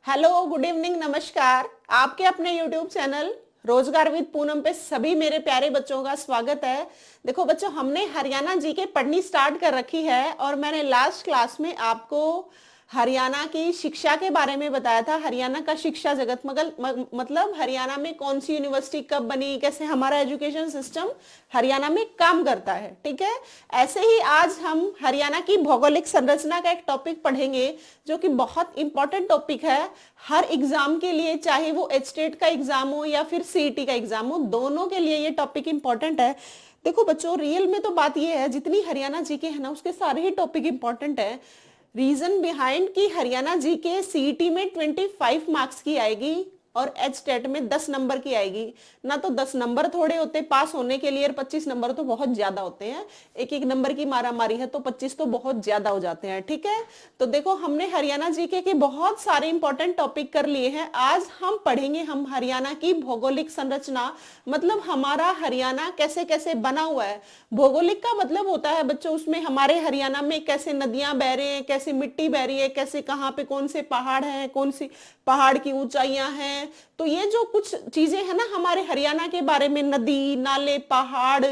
Hello, good evening, नमस्कार। आपके अपने यूट्यूब चैनल रोजगार विद पूनम पे सभी मेरे प्यारे बच्चों का स्वागत है। देखो बच्चों, हमने हरियाणा जीके पढ़नी स्टार्ट कर रखी है और मैंने लास्ट क्लास में आपको हरियाणा की शिक्षा के बारे में बताया था। हरियाणा का शिक्षा जगत मतलब हरियाणा में कौन सी यूनिवर्सिटी कब बनी, कैसे हमारा एजुकेशन सिस्टम हरियाणा में काम करता है। ठीक है, ऐसे ही आज हम हरियाणा की भौगोलिक संरचना का एक टॉपिक पढ़ेंगे जो कि बहुत इंपॉर्टेंट टॉपिक है हर एग्जाम के लिए, चाहे वो एचटेट का एग्जाम हो या फिर सीईटी का एग्जाम हो, दोनों के लिए ये टॉपिक इंपॉर्टेंट है। देखो बच्चों, रियल में तो बात ये है, जितनी हरियाणा जीके है ना उसके सारे ही टॉपिक इंपॉर्टेंट है। रीजन बिहाइंड कि हरियाणा जीके सीईटी में 25 मार्क्स की आएगी और एचटेट में 10 नंबर की आएगी। ना तो 10 नंबर थोड़े होते पास होने के लिए और 25 नंबर तो बहुत ज्यादा होते हैं। एक एक नंबर की मारा मारी है तो 25 तो बहुत ज्यादा हो जाते हैं। ठीक है, तो देखो हमने हरियाणा जीके के बहुत सारे इंपॉर्टेंट टॉपिक कर लिए हैं। आज हम पढ़ेंगे हम हरियाणा की भौगोलिक संरचना, मतलब हमारा हरियाणा कैसे कैसे बना हुआ है। भौगोलिक का मतलब होता है बच्चों, उसमें हमारे हरियाणा में कैसे नदियां बह रही हैं, कैसे मिट्टी बह रही है, कैसे कहाँ पे कौन से पहाड़ हैं, कौन सी पहाड़ की ऊंचाइयां हैं। तो ये जो कुछ चीजें हैं ना हमारे हरियाणा के बारे में, नदी नाले पहाड़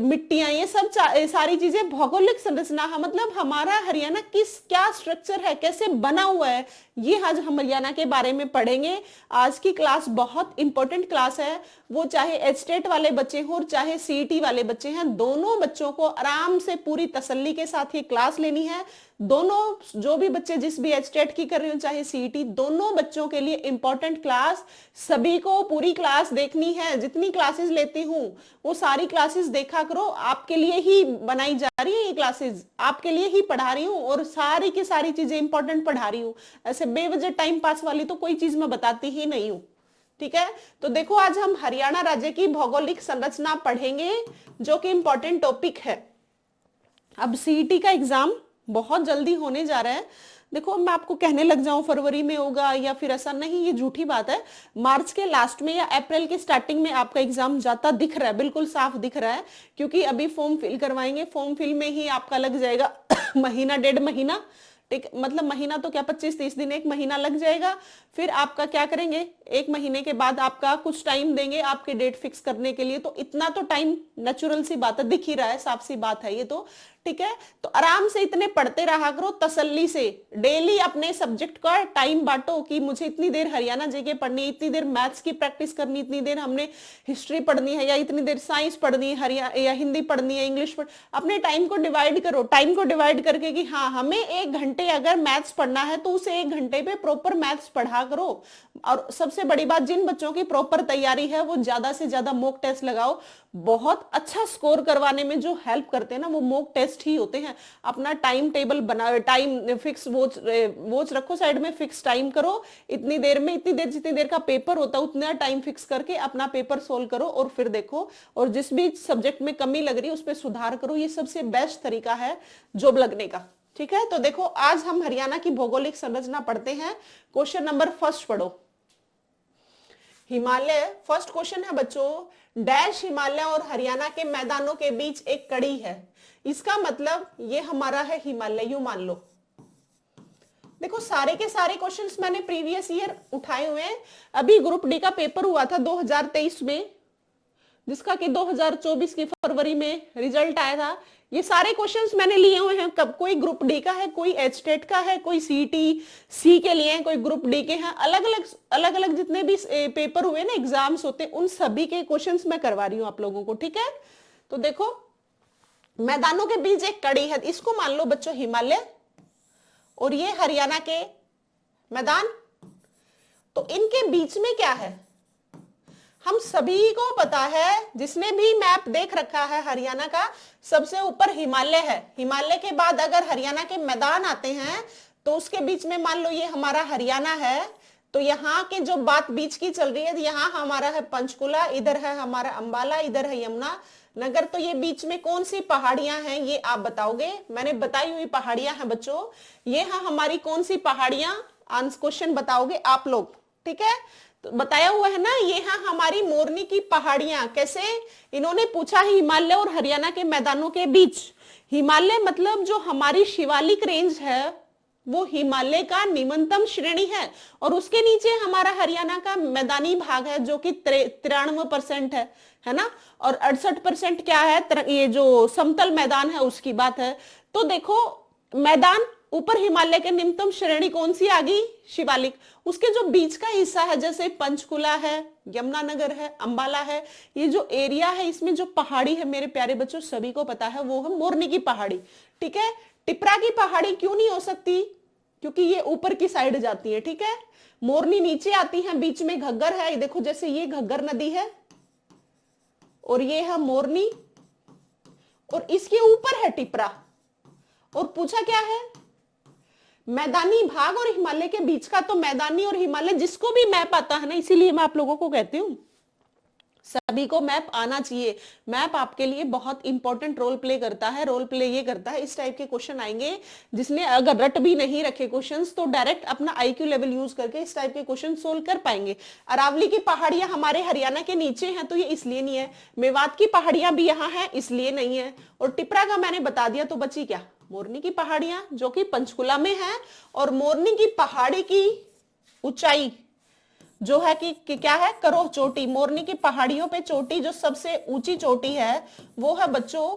मिट्टियां, ये सब सारी चीजें भौगोलिक संरचना है। मतलब हमारा हरियाणा किस क्या स्ट्रक्चर है, कैसे बना हुआ है, ये आज हम हरियाणा के बारे में पढ़ेंगे। आज की क्लास बहुत इंपॉर्टेंट क्लास है, वो चाहे एचटेट वाले बच्चे हो और चाहे सीईटी वाले बच्चे हैं, दोनों बच्चों को आराम से पूरी तसल्ली के साथ ये क्लास लेनी है। दोनों जो भी बच्चे जिस भी एचटेट की कर रहे हो चाहे सीईटी, दोनों बच्चों के लिए इंपॉर्टेंट क्लास, सभी को पूरी क्लास देखनी है। जितनी क्लासेस लेती हूँ वो सारी क्लासेस देखा करो, आपके लिए ही बनाई जा रही है ये क्लासेस, आपके लिए ही पढ़ा रही हूँ और सारी की सारी चीजें इंपॉर्टेंट पढ़ा रही हूँ। ऐसे बेवजह टाइम पास वाली तो कोई चीज मैं बताती ही नहीं हूँ। ठीक है, तो देखो आज हम हरियाणा राज्य की भौगोलिक संरचना पढ़ेंगे जो कि इंपॉर्टेंट टॉपिक है। अब सीईटी का एग्जाम बहुत जल्दी होने जा रहा है। देखो मैं आपको कहने लग जाऊं फरवरी में होगा या फिर ऐसा नहीं, ये झूठी बात है। मार्च के लास्ट में या अप्रैल के स्टार्टिंग में आपका एग्जाम जाता दिख रहा है, बिल्कुल साफ दिख रहा है, क्योंकि अभी फॉर्म फिल करवाएंगे। फॉर्म फिल में ही आपका लग जाएगा महीना डेढ़ महीना। ठीक, मतलब महीना तो क्या 25-30 दिन, एक महीना लग जाएगा। फिर आपका क्या करेंगे, एक महीने के बाद आपका कुछ टाइम देंगे आपके डेट फिक्स करने के लिए। तो इतना तो टाइम नेचुरल सी बात है, दिख ही रहा है, साफ सी बात है ये तो। ठीक है, तो आराम से इतने पढ़ते रहा करो, तसल्ली से डेली अपने सब्जेक्ट का टाइम बांटो कि मुझे इतनी देर हरियाणा जीके पढ़नी है, इतनी देर मैथ्स की प्रैक्टिस करनी, इतनी देर हमने हिस्ट्री पढ़नी है, या इतनी देर साइंस पढ़नी है, हरियाणा या हिंदी पढ़नी है, इंग्लिश अपने टाइम को डिवाइड करो। टाइम को डिवाइड करके कि हाँ हमें 1 घंटे अगर मैथ्स पढ़ना है तो उसे 1 घंटे पे प्रॉपर मैथ्स पढ़ा करो। और सबसे बड़ी बात, जिन बच्चों की प्रॉपर तैयारी है वो ज्यादा से ज्यादा मॉक टेस्ट लगाओ। बहुत अच्छा स्कोर करवाने में जो हेल्प करते हैं ना वो मॉक टेस्ट ही होते हैं। अपना टाइम टेबल बना, टाइम फिक्स वॉच रखो साइड में, फिक्स टाइम करो, इतनी देर में इतनी देर, जितनी देर का पेपर होता है उतना टाइम फिक्स करके अपना पेपर सोल्व करो और फिर देखो। और जिस भी सब्जेक्ट में कमी लग रही है उस पर सुधार करो। ये सबसे बेस्ट तरीका है जॉब लगने का। ठीक है, तो देखो आज हम हरियाणा की भौगोलिक संरचना पढ़ते हैं। क्वेश्चन नंबर फर्स्ट पढ़ो। हिमालय, फर्स्ट क्वेश्चन है बच्चों, डैश हिमालय और हरियाणा के मैदानों के बीच एक कड़ी है। इसका मतलब ये हमारा है हिमालय, यूं मान लो। देखो सारे के सारे क्वेश्चंस मैंने प्रीवियस ईयर उठाए हुए हैं। अभी ग्रुप डी का पेपर हुआ था 2023 में, जिसका कि 2024 की फरवरी में रिजल्ट आया था। ये सारे क्वेश्चंस मैंने लिए हुए हैं। कब कोई ग्रुप डी का है, कोई एचटेट का है, कोई सीईटी सी के लिए है, कोई ग्रुप डी के हैं। अलग अलग जितने भी पेपर हुए ना, एग्जाम्स होते, उन सभी के क्वेश्चंस मैं करवा रही हूं आप लोगों को। ठीक है, तो देखो मैदानों के बीच एक कड़ी है, इसको मान लो बच्चों हिमालय, और ये हरियाणा के मैदान। तो इनके बीच में क्या है, हम सभी को पता है, जिसने भी मैप देख रखा है हरियाणा का, सबसे ऊपर हिमालय है। हिमालय के बाद अगर हरियाणा के मैदान आते हैं तो उसके बीच में मान लो ये हमारा हरियाणा है। तो यहाँ के जो बात बीच की चल रही है, यहाँ हमारा है पंचकुला, इधर है हमारा अंबाला, इधर है यमुना नगर। तो ये बीच में कौन सी पहाड़ियां हैं ये आप बताओगे। मैंने बताई हुई पहाड़ियां हैं बच्चों, ये है हमारी कौन सी पहाड़ियां, आंसर क्वेश्चन बताओगे आप लोग। ठीक है, तो बताया हुआ है ना, ये है हमारी मोरनी की पहाड़ियां। कैसे, इन्होंने पूछा हिमालय और हरियाणा के मैदानों के बीच। हिमालय मतलब जो हमारी शिवालिक रेंज है, वो हिमालय का निम्नतम श्रेणी है, और उसके नीचे हमारा हरियाणा का मैदानी भाग है जो कि 93% है ना, और 68% क्या है, ये जो समतल मैदान है उसकी बात है। तो देखो मैदान ऊपर हिमालय के निम्नतम श्रेणी कौन सी आ गई, शिवालिक। उसके जो बीच का हिस्सा है जैसे पंचकुला है, यमुनानगर है, अंबाला है, ये जो एरिया है इसमें जो पहाड़ी है मेरे प्यारे बच्चों सभी को पता है वो है मोरनी की पहाड़ी। ठीक है, टिपरा की पहाड़ी क्यों नहीं हो सकती, क्योंकि ये ऊपर की साइड जाती है। ठीक है, मोरनी नीचे आती है, बीच में घग्गर है, देखो जैसे ये घग्गर नदी है और ये है मोरनी, और इसके ऊपर है टिपरा। और पूछा क्या है, मैदानी भाग और हिमालय के बीच का। तो मैदानी और हिमालय जिसको भी मैप आता है ना, इसीलिए मैं आप लोगों को कहती हूं सभी को मैप आना चाहिए। मैप आपके लिए बहुत इंपॉर्टेंट रोल प्ले करता है। रोल प्ले ये करता है, इस टाइप के क्वेश्चन आएंगे जिसने अगर रट भी नहीं रखे क्वेश्चंस तो डायरेक्ट अपना आईक्यू लेवल यूज करके इस टाइप के क्वेश्चन सोल्व कर पाएंगे। अरावली की पहाड़ियां हमारे हरियाणा के नीचे हैं तो ये इसलिए नहीं है, मेवात की पहाड़ियां भी यहाँ है इसलिए नहीं है, और टिपरा का मैंने बता दिया तो बची क्या, मोरनी की पहाड़ियां जो कि पंचकुला में है। और मोरनी की पहाड़ी की ऊंचाई जो है कि क्या है, करोह चोटी। मोरनी की पहाड़ियों पे चोटी जो सबसे ऊंची चोटी है वो है बच्चों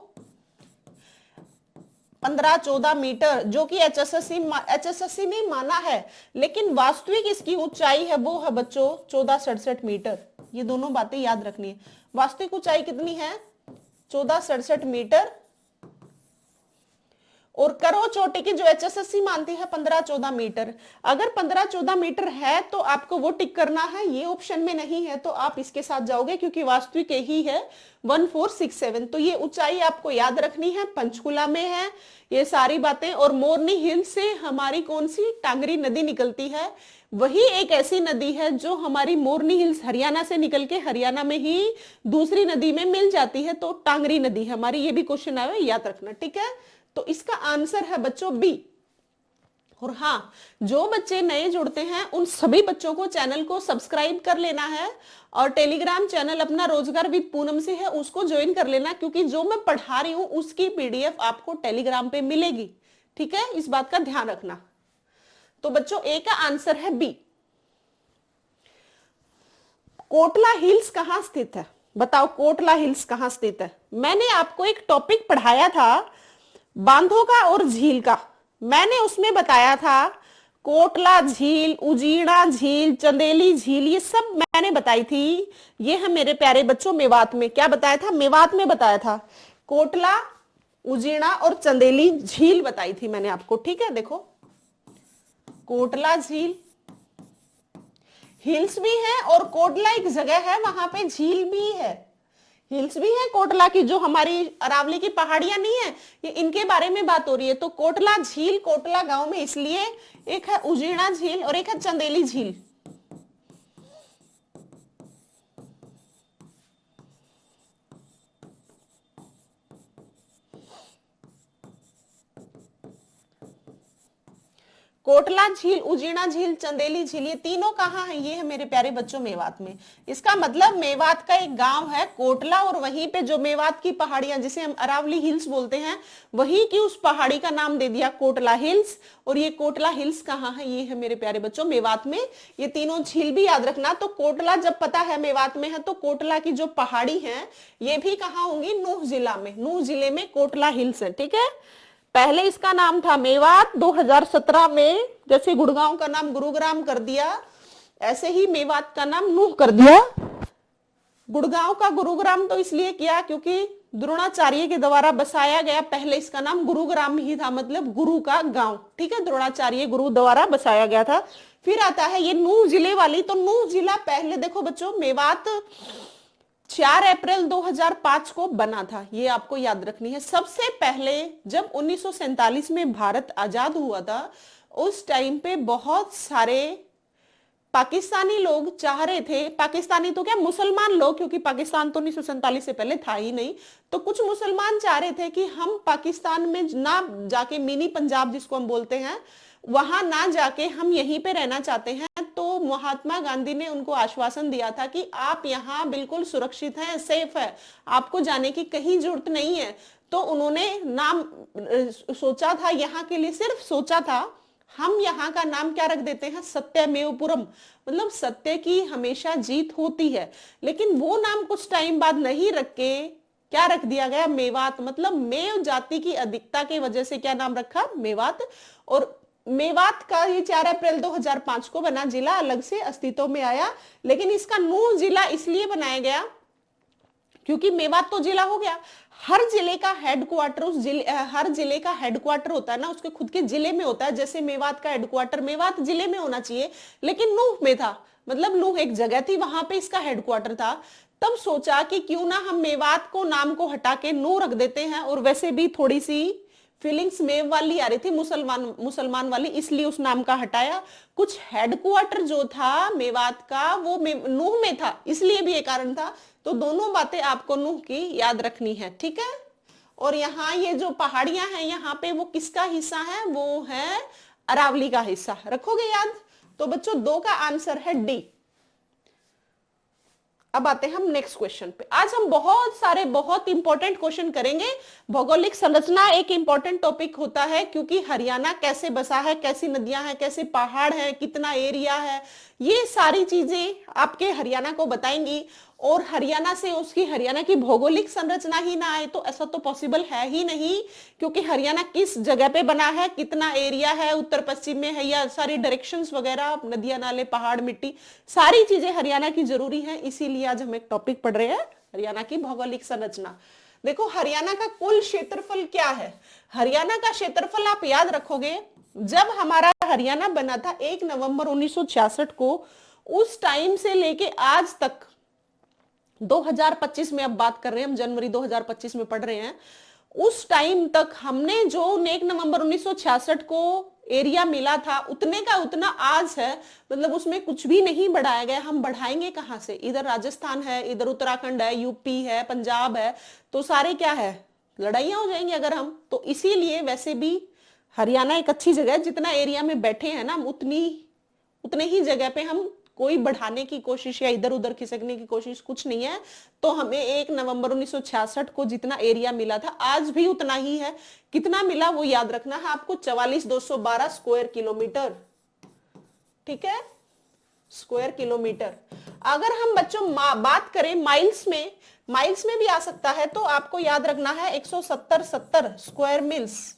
15-14 मीटर, जो कि एचएसएससी ने माना है, लेकिन वास्तविक इसकी ऊंचाई है वो है बच्चों 1467 मीटर। ये दोनों बातें याद रखनी है। वास्तविक ऊंचाई कितनी है, 1467 मीटर, और करो चोटी की जो एचएसएससी मानती है 15-14 मीटर। अगर 15-14 मीटर है तो आपको वो टिक करना है, ये ऑप्शन में नहीं है तो आप इसके साथ जाओगे क्योंकि वास्तविक यही है 1467। तो ये ऊंचाई आपको याद रखनी है, पंचकुला में है ये सारी बातें। और मोरनी हिल से हमारी कौन सी टांगरी नदी निकलती है, वही एक ऐसी नदी है जो हमारी मोरनी हिल्स हरियाणा से निकल के हरियाणा में ही दूसरी नदी में मिल जाती है, तो टांगरी नदी हमारी। ये भी क्वेश्चन आया याद रखना, ठीक है। तो इसका आंसर है बच्चों बी। और हाँ, जो बच्चे नए जुड़ते हैं उन सभी बच्चों को चैनल को सब्सक्राइब कर लेना है, और टेलीग्राम चैनल अपना रोजगार विद पूनम से है उसको ज्वाइन कर लेना, क्योंकि जो मैं पढ़ा रही हूं उसकी पीडीएफ आपको टेलीग्राम पे मिलेगी। ठीक है, इस बात का ध्यान रखना। तो बच्चों ए का आंसर है बी। कोटला हिल्स कहां स्थित है, बताओ कोटला हिल्स कहां स्थित है। मैंने आपको एक टॉपिक पढ़ाया था बांधों का और झील का, मैंने उसमें बताया था कोटला झील, उजीड़ा झील, चंदेली झील, ये सब मैंने बताई थी। ये है मेरे प्यारे बच्चों मेवात में, क्या बताया था, मेवात में बताया था, कोटला, उजीड़ा और चंदेली झील बताई थी मैंने आपको। ठीक है, देखो कोटला झील, हिल्स भी है और कोटला एक जगह है वहां पे झील भी है, हिल्स भी है कोटला की, जो हमारी अरावली की पहाड़ियां नहीं है, ये इनके बारे में बात हो रही है। तो कोटला झील कोटला गांव में, इसलिए एक है उजीड़ा झील और एक है चंदेली झील। कोटला झील, उजीड़ा झील, चंदेली झील, ये तीनों कहाँ है, ये है मेरे प्यारे बच्चों मेवात में। इसका मतलब मेवात का एक गांव है कोटला, और वहीं पे जो मेवात की पहाड़ियां जिसे हम अरावली हिल्स बोलते हैं, वहीं की उस पहाड़ी का नाम दे दिया कोटला हिल्स। और ये कोटला हिल्स कहाँ है, ये है मेरे प्यारे बच्चों मेवात में। ये तीनों झील भी याद रखना। तो कोटला जब पता है मेवात में है, तो कोटला की जो पहाड़ी है ये भी कहाँ होंगी, नूह जिला में, नूह जिले में कोटला हिल्स है। ठीक है, पहले इसका नाम था मेवात, 2017 में जैसे गुड़गांव का नाम गुरुग्राम कर दिया, ऐसे ही मेवात का नाम नूह कर दिया। गुड़गांव का गुरुग्राम तो इसलिए किया क्योंकि द्रोणाचार्य के द्वारा बसाया गया, पहले इसका नाम गुरुग्राम ही था, मतलब गुरु का गांव। ठीक है, द्रोणाचार्य गुरु द्वारा बसाया गया था। फिर आता है ये नूह जिले वाली, तो नूह जिला पहले देखो बच्चों मेवात 4 अप्रैल 2005 को बना था, ये आपको याद रखनी है। सबसे पहले जब 1947 में भारत आजाद हुआ था, उस टाइम पे बहुत सारे पाकिस्तानी लोग चाह रहे थे, पाकिस्तानी तो क्या मुसलमान लोग, क्योंकि पाकिस्तान तो 1947 से पहले था ही नहीं, तो कुछ मुसलमान चाह रहे थे कि हम पाकिस्तान में ना जाके, मिनी पंजाब जिसको हम बोलते हैं, वहां ना जाके हम यहीं पे रहना चाहते हैं। तो महात्मा गांधी ने उनको आश्वासन दिया था कि आप यहाँ बिल्कुल सुरक्षित हैं, सेफ है, आपको जाने की कहीं जरूरत नहीं है। तो उन्होंने नाम सोचा था यहाँ के लिए, सिर्फ सोचा था, हम यहाँ का नाम क्या रख देते हैं, सत्यमेवपुरम, मतलब सत्य की हमेशा जीत होती है। लेकिन वो नाम कुछ टाइम बाद नहीं रख के क्या रख दिया गया, मेवात, मतलब मेव जाति की अधिकता की वजह से क्या नाम रखा, मेवात। और मेवात का ये 4 अप्रैल 2005 को बना, जिला अलग से अस्तित्व में आया। लेकिन इसका नूह जिला इसलिए बनाया गया क्योंकि मेवात तो जिला हो गया, हर जिले का हेडक्वार्टर उस जिले, हर जिले का हेडक्वार्टर होता है ना, उसके खुद के जिले में होता है। जैसे मेवात का हेडक्वार्टर मेवात जिले में होना चाहिए, लेकिन नूह में था, मतलब नूह एक जगह थी, वहां पे इसका हेडक्वार्टर था। तब सोचा कि क्यों ना हम मेवात को नाम को हटा के नूह रख देते हैं। और वैसे भी थोड़ी सी फीलिंग्स मेव वाली आ रही थी, मुसलमान वाली, इसलिए उस नाम का हटाया। कुछ हेडक्वार्टर जो था मेवात का वो नूह में था, इसलिए भी एक कारण था। तो दोनों बातें आपको नूह की याद रखनी है, ठीक है। और यहाँ ये जो पहाड़ियां हैं यहाँ पे वो किसका हिस्सा है, वो है अरावली का हिस्सा, रखोगे याद। तो बच्चों 2 का आंसर है डी। अब आते हैं हम नेक्स्ट क्वेश्चन पे। आज हम बहुत सारे बहुत इंपॉर्टेंट क्वेश्चन करेंगे। भौगोलिक संरचना एक इंपॉर्टेंट टॉपिक होता है, क्योंकि हरियाणा कैसे बसा है, कैसी नदियां हैं, कैसे पहाड़ है, कितना एरिया है, ये सारी चीजें आपके हरियाणा को बताएंगी। और हरियाणा से उसकी हरियाणा की भौगोलिक संरचना ही ना आए तो ऐसा तो पॉसिबल है ही नहीं, क्योंकि हरियाणा किस जगह पे बना है, कितना एरिया है, उत्तर पश्चिम में है, या सारी डायरेक्शंस वगैरह, नदियां नाले पहाड़ मिट्टी, सारी चीजें हरियाणा की जरूरी है। इसीलिए आज हम एक टॉपिक पढ़ रहे हैं, हरियाणा की भौगोलिक संरचना। देखो हरियाणा का कुल क्षेत्रफल क्या है। हरियाणा का क्षेत्रफल आप याद रखोगे, जब हमारा हरियाणा बना था 1 नवंबर 1966 को, उस टाइम से लेके आज तक 2025 में अब बात कर रहे हैं हम, जनवरी 2025 में पढ़ रहे हैं, उस टाइम तक हमने जो 1 नवंबर 1966 को एरिया मिला था उतने का उतना आज है, मतलब उसमें कुछ भी नहीं बढ़ाया गया। हम बढ़ाएंगे कहां से, इधर राजस्थान है, इधर उत्तराखंड है, यूपी है, पंजाब है, तो सारे क्या है, लड़ाइयां हो जाएंगी अगर हम। तो इसीलिए वैसे भी हरियाणा एक अच्छी जगह है, जितना एरिया में बैठे हैं ना उतने ही जगह पे हम कोई बढ़ाने की कोशिश या इधर उधर खिसकने की कोशिश कुछ नहीं है। तो हमें 1 नवंबर 1966 को जितना एरिया मिला था आज भी उतना ही है। कितना मिला वो याद रखना है आपको, 44,212 स्क्वायर किलोमीटर, ठीक है, स्क्वायर किलोमीटर। अगर हम बच्चों बात करें माइल्स में भी आ सकता है, तो आपको याद रखना है 170 स्क्वायर मील्स,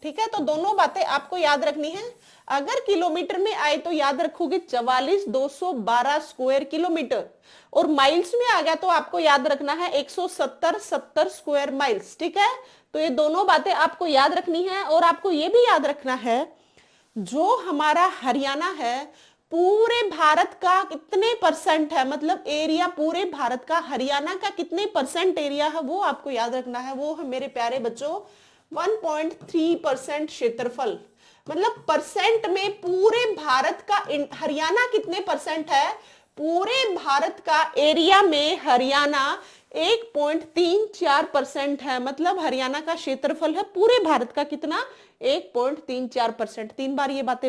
ठीक है। तो दोनों बातें आपको याद रखनी है। अगर किलोमीटर में आए तो याद रखोगे 44,212 स्क्वायर किलोमीटर, और माइल्स में आ गया तो आपको याद रखना है 170 स्क्वायर माइल्स, ठीक है। तो ये दोनों बातें आपको याद रखनी है। और आपको ये भी याद रखना है, जो हमारा हरियाणा है पूरे भारत का कितने परसेंट है, मतलब एरिया पूरे भारत का हरियाणा का कितने परसेंट एरिया है, वो आपको याद रखना है। वो है मेरे प्यारे बच्चों 1.3% क्षेत्रफल, मतलब परसेंट में पूरे भारत का हरियाणा कितने परसेंट है, पूरे भारत का एरिया में हरियाणा 1.34% है। मतलब हरियाणा का क्षेत्रफल है पूरे भारत का कितना, 1.34%। 3 बार ये बात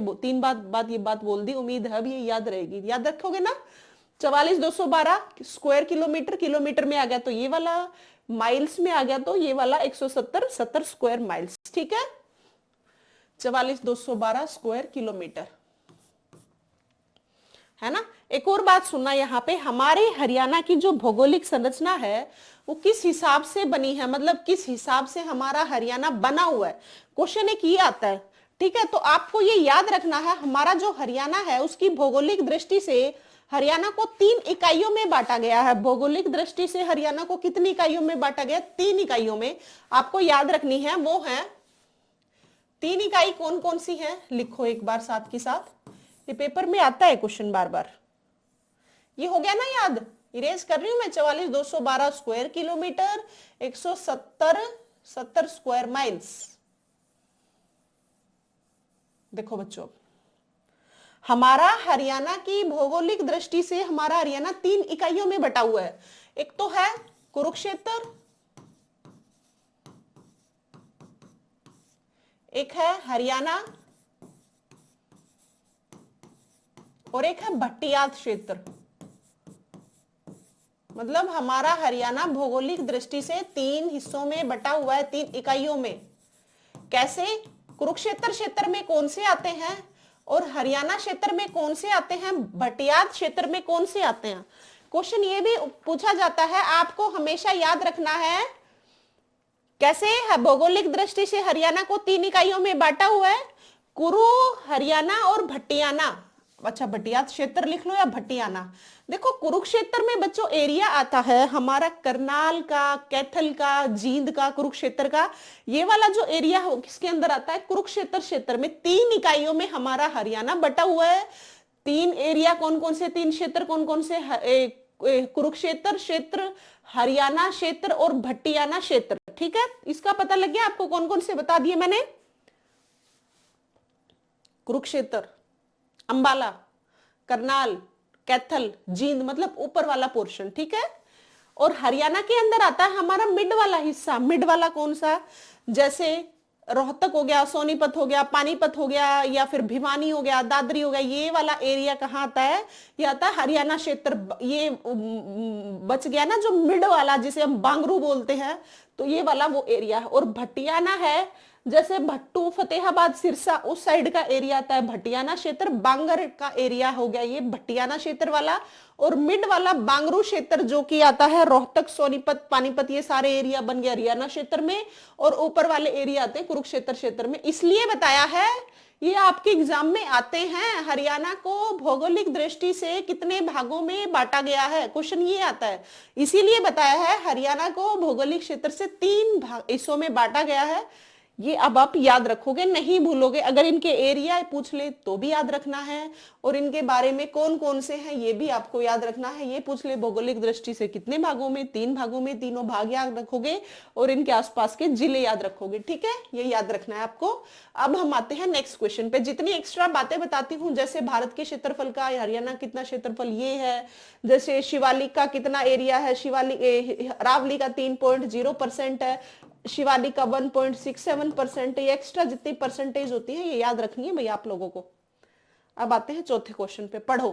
बोल दी, उम्मीद है अब ये याद रहेगी, याद रखोगे ना। 44,212 स्क्वायर किलोमीटर, किलोमीटर में आ गया तो ये वाला, माइल्स में आ गया तो ये वाला 170 स्क्वायर माइल्स, ठीक है। 44,212 स्क्वायर किलोमीटर, है ना। एक और बात सुनना, यहाँ पे हमारे हरियाणा की जो भौगोलिक संरचना है वो किस हिसाब से बनी है, मतलब किस हिसाब से हमारा हरियाणा बना हुआ है, क्वेश्चन एक ये आता है, ठीक है। तो आपको ये याद रखना है, हमारा जो हरियाणा है उसकी भौगोलिक दृष्टि से हरियाणा को 3 इकाइयों में बांटा गया है। भौगोलिक दृष्टि से हरियाणा को कितनी इकाइयों में बांटा गया, 3 इकाइयों में। आपको याद रखनी है, वो है 3 इकाई कौन कौन सी है, लिखो एक बार साथ के साथ, ये पेपर में आता है क्वेश्चन बार बार। ये हो गया ना याद, इरेज कर रही हूं मैं। 44,212 स्क्वायर किलोमीटर, 170 स्क्वायर माइल्स। देखो बच्चों, हमारा हरियाणा की भौगोलिक दृष्टि से हमारा हरियाणा 3 इकाइयों में बटा हुआ है। एक तो है कुरुक्षेत्र, एक है हरियाणा, और एक है भट्टियात क्षेत्र। मतलब हमारा हरियाणा भौगोलिक दृष्टि से 3 हिस्सों में बटा हुआ है, 3 इकाइयों में। कैसे, कुरुक्षेत्र क्षेत्र में कौन से आते हैं और हरियाणा क्षेत्र में कौन से आते हैं, भटियात क्षेत्र में कौन से आते हैं। क्वेश्चन ये भी पूछा जाता है, आपको हमेशा याद रखना है कैसे है। भौगोलिक दृष्टि से हरियाणा को 3 इकाइयों में बांटा हुआ है, कुरु, हरियाणा और भटियाना। अच्छा, भटियात क्षेत्र लिख लो या भटियाना। देखो कुरुक्षेत्र में बच्चों एरिया आता है हमारा करनाल का, कैथल का, जींद का, कुरुक्षेत्र का। ये वाला जो एरिया हो किसके अंदर आता है, कुरुक्षेत्र क्षेत्र में। 3 इकाइयों में हमारा हरियाणा बटा हुआ है। 3 एरिया कौन कौन से, 3 क्षेत्र कौन कौन से, कुरुक्षेत्र क्षेत्र, हरियाणा क्षेत्र और भटियाना क्षेत्र। ठीक है, इसका पता लग गया आपको कौन कौन से बता दिए मैंने। कुरुक्षेत्र, अंबाला, करनाल, कैथल, जींद मतलब ऊपर वाला पोर्शन। ठीक है, और हरियाणा के अंदर आता है हमारा मिड वाला हिस्सा। मिड वाला कौन सा, जैसे रोहतक हो गया, सोनीपत हो गया, पानीपत हो गया, या फिर भिवानी हो गया, दादरी हो गया। ये वाला एरिया कहाँ आता है, ये आता है हरियाणा क्षेत्र। ये बच गया ना जो मिड वाला जिसे हम बांगरू बोलते हैं, तो ये वाला वो एरिया है। और भटियाना है जैसे भट्टू, फतेहाबाद, सिरसा उस साइड का एरिया आता है भटियाना क्षेत्र। बांगर का एरिया हो गया ये भटियाना क्षेत्र वाला। और मिड वाला बांगरू क्षेत्र जो कि आता है रोहतक, सोनीपत, पानीपत, ये सारे एरिया बन गया हरियाणा क्षेत्र में। और ऊपर वाले एरिया आते हैं कुरुक्षेत्र क्षेत्र में। इसलिए बताया है, ये आपके एग्जाम में आते हैं, हरियाणा को भौगोलिक दृष्टि से कितने भागों में बांटा गया है, क्वेश्चन ये आता है। इसीलिए बताया है हरियाणा को भौगोलिक क्षेत्र से 3 हिस्सों में बांटा गया है। ये अब आप याद रखोगे, नहीं भूलोगे। अगर इनके एरिया पूछ ले तो भी याद रखना है, और इनके बारे में कौन कौन से हैं ये भी आपको याद रखना है। ये पूछ ले भौगोलिक दृष्टि से कितने भागों में, 3 भागों में, तीनों भाग याद रखोगे और इनके आसपास के जिले याद रखोगे। ठीक है, ये याद रखना है आपको। अब हम आते हैं नेक्स्ट क्वेश्चन पे। जितनी एक्स्ट्रा बातें बताती हूँ, जैसे भारत के क्षेत्रफल का हरियाणा कितना क्षेत्रफल ये है, जैसे शिवालिक का कितना एरिया है, शिवालिक अरावली का 3.0% है, शिवालिक का 1.67%। ये एक्स्ट्रा जितनी परसेंटेज होती है ये याद रखनी है भैया आप लोगों को। अब आते हैं चौथे क्वेश्चन पे, पढ़ो।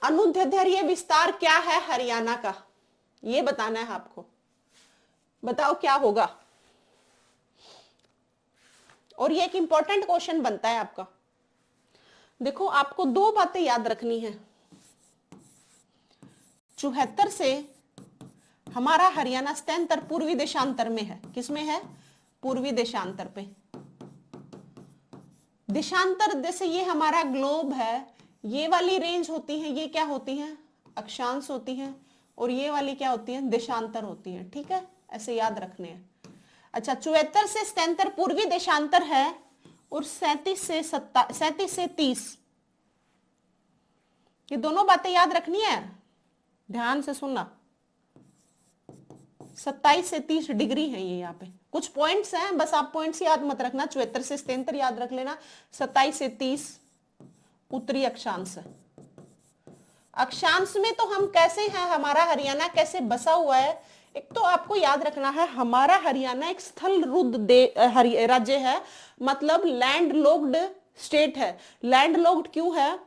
अनुदैर्ध्य विस्तार क्या है हरियाणा का, ये बताना है आपको। बताओ क्या होगा। और ये एक इंपॉर्टेंट क्वेश्चन बनता है आपका। देखो आपको 2 बातें याद रखनी है। 74 से हमारा हरियाणा स्थितांतर पूर्वी देशांतर में है। किसमें है, पूर्वी देशांतर पे। देशांतर जैसे ये हमारा ग्लोब है, ये वाली रेंज होती है, ये क्या होती है, अक्षांश होती है, और ये वाली क्या होती है, देशांतर होती है। ठीक है, ऐसे याद रखने हैं। अच्छा, 74 से स्थितांतर पूर्वी देशांतर है, और 37 से 30, ये दोनों बातें याद रखनी है, ध्यान से सुनना। 27 से 30 डिग्री है ये। यहाँ पे कुछ पॉइंट्स हैं, बस आप पॉइंट्स याद मत रखना। 74 से 77 याद रख लेना। 27 से 30 उत्तरी अक्षांश है। अक्षांश में तो हम कैसे हैं, हमारा हरियाणा कैसे बसा हुआ है। एक तो आपको याद रखना है हमारा हरियाणा एक स्थल रुद्ध राज्य है, मतलब लैंड लॉक्ड स्टेट है। लैंड लॉक्ड क्यों है,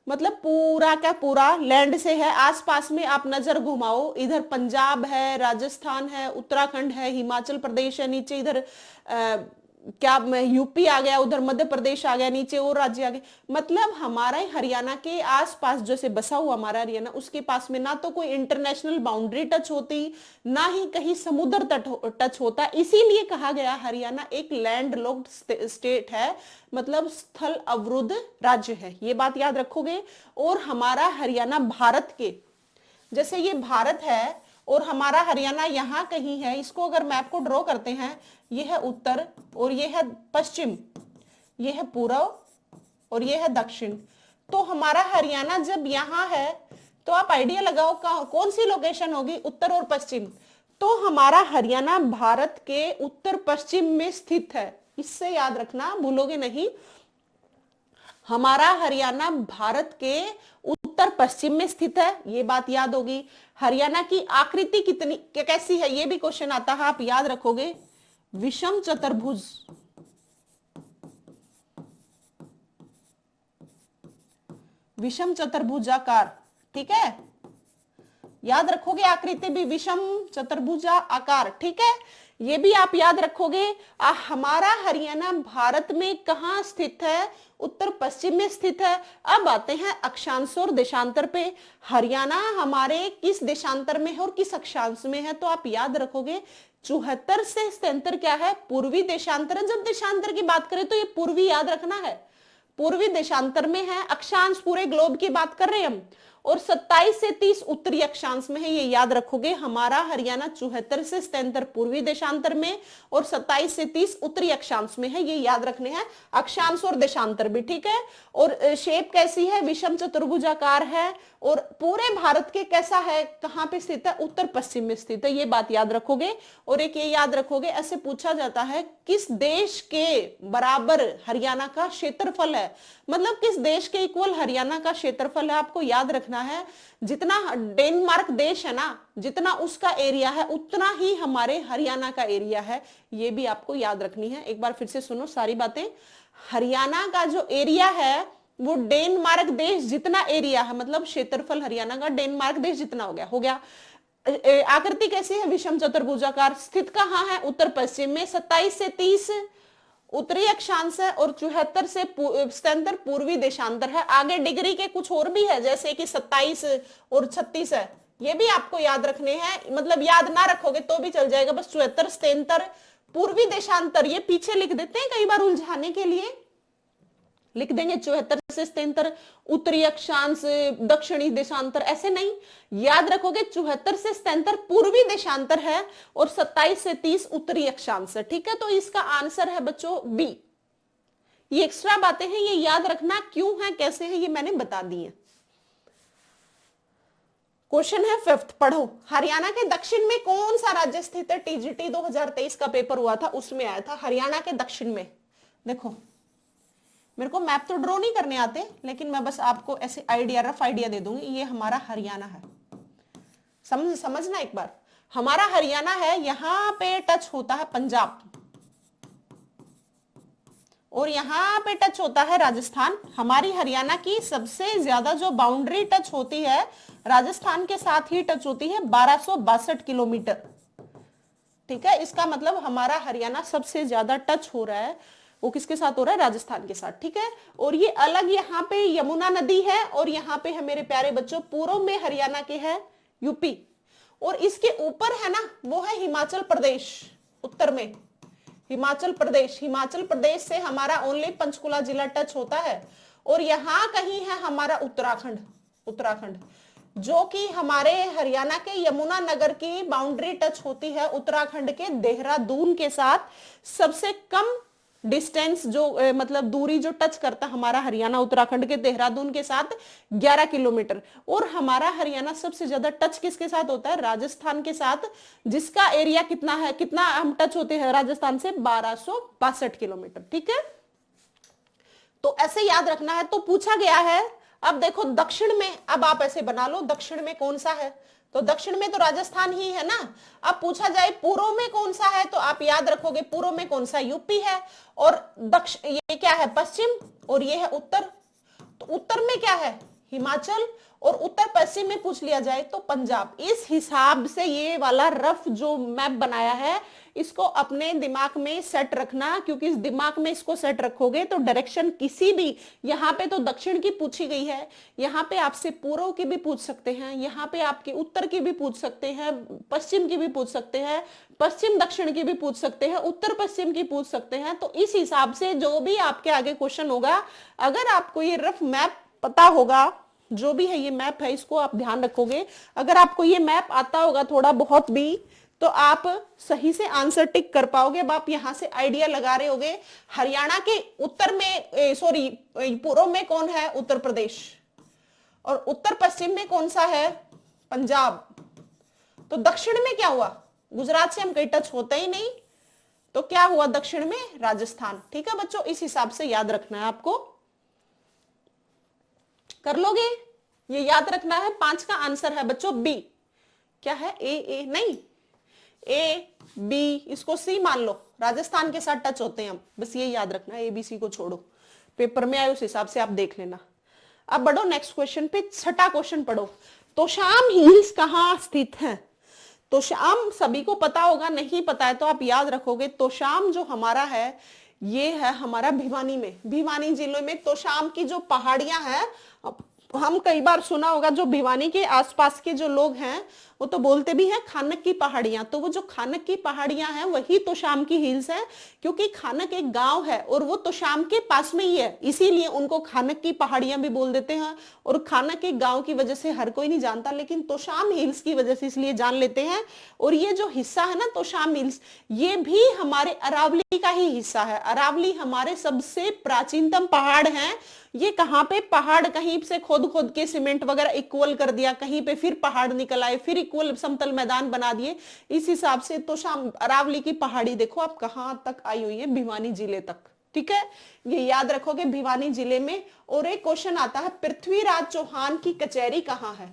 मतलब पूरा का पूरा लैंड से है। आसपास में आप नजर घुमाओ, इधर पंजाब है, राजस्थान है, उत्तराखंड है, हिमाचल प्रदेश है, नीचे इधर क्या यूपी आ गया, उधर मध्य प्रदेश आ गया, नीचे और राज्य आ गए। मतलब हमारा हरियाणा के आसपास जैसे बसा हुआ हमारा हरियाणा, उसके पास में ना तो कोई इंटरनेशनल बाउंड्री टच होती, ना ही कहीं समुद्र तट टच होता। इसीलिए कहा गया हरियाणा एक लैंड लॉक्ड स्टेट है, मतलब स्थल अवरुद्ध राज्य है। ये बात याद रखोगे। और हमारा हरियाणा भारत के, जैसे ये भारत है और हमारा हरियाणा यहाँ कहीं है, इसको अगर मैप को ड्रॉ करते हैं, ये है उत्तर और ये है पश्चिम, ये है पूर्व और ये है दक्षिण। तो हमारा हरियाणा जब यहाँ है तो आप आइडिया लगाओ कौन सी लोकेशन होगी, उत्तर और पश्चिम। तो हमारा हरियाणा भारत के उत्तर पश्चिम में स्थित है। इससे याद रखना, भूलोगे नहीं। हमारा हरियाणा भारत के उत्तर पश्चिम में स्थित है, ये बात याद होगी। हरियाणा की आकृति कितनी कैसी है, ये भी क्वेश्चन आता है, आप याद रखोगे। विषम चतुर्भुज, विषम चतुर्भुजाकार। ठीक है, याद रखोगे, आकृति भी विषम चतुर्भुजा आकार। ठीक है, ये भी आप याद रखोगे। हमारा हरियाणा भारत में कहाँ स्थित है? उत्तर पश्चिम में स्थित है। अब आते हैं अक्षांश और देशांतर पे। हरियाणा हमारे किस देशांतर में है और किस अक्षांश में है? तो आप याद रखोगे 74 से 77 क्या है? पूर्वी देशांतर है। जब देशांतर की बात करें तो ये पूर्वी याद रखना है, पूर्वी देशांतर में है। अक्षांश पूरे ग्लोब की बात कर रहे हैं हम। और 27 से 30 उत्तरी अक्षांश में है, ये याद रखोगे। हमारा हरियाणा 74 से 77 पूर्वी देशांतर में और 27 से 30 उत्तरी अक्षांश में है, ये याद रखने हैं। अक्षांश और देशांतर भी, ठीक है। और शेप कैसी है? विषम चतुर्भुजाकार है। और पूरे भारत के कैसा है, कहां पे स्थित है? उत्तर पश्चिम में स्थित है, ये बात याद रखोगे। और एक ये याद रखोगे, ऐसे पूछा जाता है किस देश के बराबर हरियाणा का क्षेत्रफल है? मतलब किस देश के इक्वल हरियाणा का क्षेत्रफल है? आपको याद रखना है जितना डेनमार्क देश है ना, जितना उसका एरिया है उतना ही हमारे हरियाणा का एरिया है, ये भी आपको याद रखनी है। एक बार फिर से सुनो सारी बातें। हरियाणा का जो एरिया है वो डेनमार्क देश जितना एरिया है, मतलब क्षेत्रफल हरियाणा का डेनमार्क देश जितना हो गया। आकृति कैसी है? विषम चतुर्भुजाकार। स्थित कहाँ है? उत्तर पश्चिम में। 27 से 30 उत्तरी अक्षांश है और 74 से 77 पूर्वी देशांतर है। आगे डिग्री के कुछ और भी है, जैसे कि 27 और 36 है, ये भी आपको याद रखने हैं। मतलब याद ना रखोगे तो भी चल जाएगा, बस 74 77 पूर्वी देशांतर ये पीछे लिख देते हैं कई बार उलझाने के लिए, लिख देंगे 74 से 77 उत्तरी अक्षांश दक्षिणी देशांतर, ऐसे नहीं। याद रखोगे 74 से 77 पूर्वी देशांतर है और 27 से 30 उत्तरी अक्षांश है, ठीक है। तो इसका आंसर है बच्चों बी। ये एक्स्ट्रा बातें हैं, ये याद रखना क्यों है, कैसे है, ये मैंने बता दी है। क्वेश्चन है 5th, पढ़ो। हरियाणा के दक्षिण में कौन सा राज्य स्थित है? टीजीटी 2023 का पेपर हुआ था, उसमें आया था हरियाणा के दक्षिण में। देखो मेरे को मैप तो ड्रॉ नहीं करने आते, लेकिन मैं बस आपको ऐसे आइडिया, रफ आइडिया दे दूंगी। ये हमारा हरियाणा है, समझना एक बार। हमारा हरियाणा है, यहां पे टच होता है पंजाब और यहां पे टच होता है राजस्थान। हमारी हरियाणा की सबसे ज्यादा जो बाउंड्री टच होती है राजस्थान के साथ ही टच होती है, 1262 किलोमीटर, ठीक है। इसका मतलब हमारा हरियाणा सबसे ज्यादा टच हो रहा है, वो किसके साथ हो रहा है? राजस्थान के साथ, ठीक है। और ये अलग यहाँ पे यमुना नदी है और यहाँ पे है मेरे प्यारे बच्चों पूर्व में हरियाणा के है यूपी, और इसके ऊपर है ना वो है हिमाचल प्रदेश। उत्तर में हिमाचल प्रदेश, हिमाचल प्रदेश से हमारा ओनली पंचकुला जिला टच होता है। और यहाँ कहीं है हमारा उत्तराखंड, उत्तराखंड जो कि हमारे हरियाणा के यमुना नगर की बाउंड्री टच होती है उत्तराखंड के देहरादून के साथ। सबसे कम डिस्टेंस जो मतलब दूरी जो टच करता हमारा हरियाणा उत्तराखंड के देहरादून के साथ 11 किलोमीटर। और हमारा हरियाणा सबसे ज्यादा टच किसके साथ होता है? राजस्थान के साथ, जिसका एरिया कितना है, कितना हम टच होते हैं राजस्थान से? 1262 किलोमीटर, ठीक है। तो ऐसे याद रखना है। तो पूछा गया है, अब देखो दक्षिण में, अब आप ऐसे बना लो दक्षिण में कौन सा है, तो दक्षिण में तो राजस्थान ही है ना। अब पूछा जाए पूर्व में कौन सा है, तो आप याद रखोगे पूर्व में कौन सा? यूपी है। और दक्षिण ये क्या है? पश्चिम, और ये है उत्तर। तो उत्तर में क्या है? हिमाचल। और उत्तर पश्चिम में पूछ लिया जाए तो पंजाब। इस हिसाब से ये वाला रफ जो मैप बनाया है इसको अपने दिमाग में सेट रखना, क्योंकि इस दिमाग में इसको सेट रखोगे तो डायरेक्शन किसी भी, यहाँ पे तो दक्षिण की पूछी गई है, यहाँ पे आपसे पूर्व की भी पूछ सकते हैं, यहाँ पे आपके उत्तर की भी पूछ सकते हैं, पश्चिम की भी पूछ सकते हैं, पश्चिम दक्षिण की भी पूछ सकते हैं, उत्तर पश्चिम की पूछ सकते हैं। तो इस हिसाब से जो भी आपके आगे क्वेश्चन होगा, अगर आपको ये रफ मैप पता होगा, जो भी है ये मैप है इसको आप ध्यान रखोगे, अगर आपको ये मैप आता होगा थोड़ा बहुत भी, तो आप सही से आंसर टिक कर पाओगे। अब आप यहां से आइडिया लगा रहे होगे हरियाणा के उत्तर में, सॉरी पूर्व में कौन है? उत्तर प्रदेश। और उत्तर पश्चिम में कौन सा है? पंजाब। तो दक्षिण में क्या हुआ? गुजरात से हम कहीं टच होते ही नहीं, तो क्या हुआ दक्षिण में? राजस्थान। ठीक है बच्चों, इस हिसाब से याद रखना है आपको। कर लोगे? ये याद रखना है। 5 का आंसर है बच्चों बी। क्या है? ए नहीं, ए बी, इसको सी मान लो, राजस्थान के साथ टच होते हैं हम, बस ये याद रखना है। ए बी सी को छोड़ो, पेपर में आए उस हिसाब से आप देख लेना। अब बढ़ो नेक्स्ट क्वेश्चन पे। 6ठा क्वेश्चन पढ़ो। तोशाम हिल्स कहां स्थित है? तोशाम सभी को पता होगा, नहीं पता है तो आप याद रखोगे। तोशाम जो हमारा है ये है हमारा भिवानी में, भिवानी जिले में तोशाम की जो पहाड़ियां हैं, हम कई बार सुना होगा, जो भिवानी के आसपास के जो लोग हैं वो तो बोलते भी हैं खानक की पहाड़ियां, तो वो जो खानक की पहाड़ियां हैं वही तोशाम की हिल्स है, क्योंकि खानक एक गांव है और वो तोशाम के पास में ही है, इसीलिए उनको खानक की पहाड़ियां भी बोल देते हैं। और खानक एक गांव की वजह से हर कोई नहीं जानता, लेकिन तोशाम हिल्स की वजह से इसलिए जान लेते हैं। और ये जो हिस्सा है ना तोशाम हिल्स, ये भी हमारे अरावली का ही हिस्सा है। अरावली हमारे सबसे प्राचीनतम पहाड़ है। ये कहाँ पे पहाड़ कहीं से खोद खोद के सीमेंट वगैरह इक्वल कर दिया, कहीं पे फिर पहाड़ निकल आए, फिर इक्वल समतल मैदान बना दिए, इस हिसाब से तोशाम अरावली की पहाड़ी देखो आप कहां तक आई हुई है, भिवानी जिले तक। ठीक है, ये याद रखोगे भिवानी जिले में। और एक क्वेश्चन आता है पृथ्वीराज चौहान की कचहरी कहाँ है,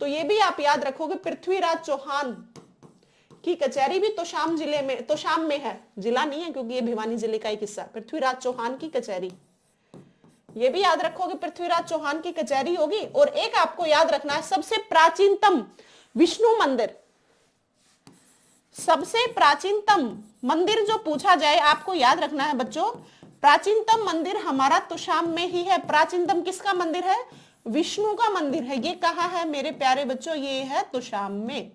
तो ये भी आप याद रखोगे, पृथ्वीराज चौहान की कचहरी भी तोशाम जिले में, तोशाम में है, जिला नहीं है क्योंकि ये भिवानी जिले का एक हिस्सा। पृथ्वीराज चौहान की कचहरी ये भी याद रखोगे, पृथ्वीराज चौहान की कचहरी होगी। और एक आपको याद रखना है सबसे प्राचीनतम विष्णु मंदिर, सबसे प्राचीनतम मंदिर जो पूछा जाए आपको याद रखना है बच्चों, प्राचीनतम मंदिर हमारा तोशाम में ही है। प्राचीनतम किसका मंदिर है, विष्णु का मंदिर है। ये कहाँ है मेरे प्यारे बच्चों, ये है तोशाम में,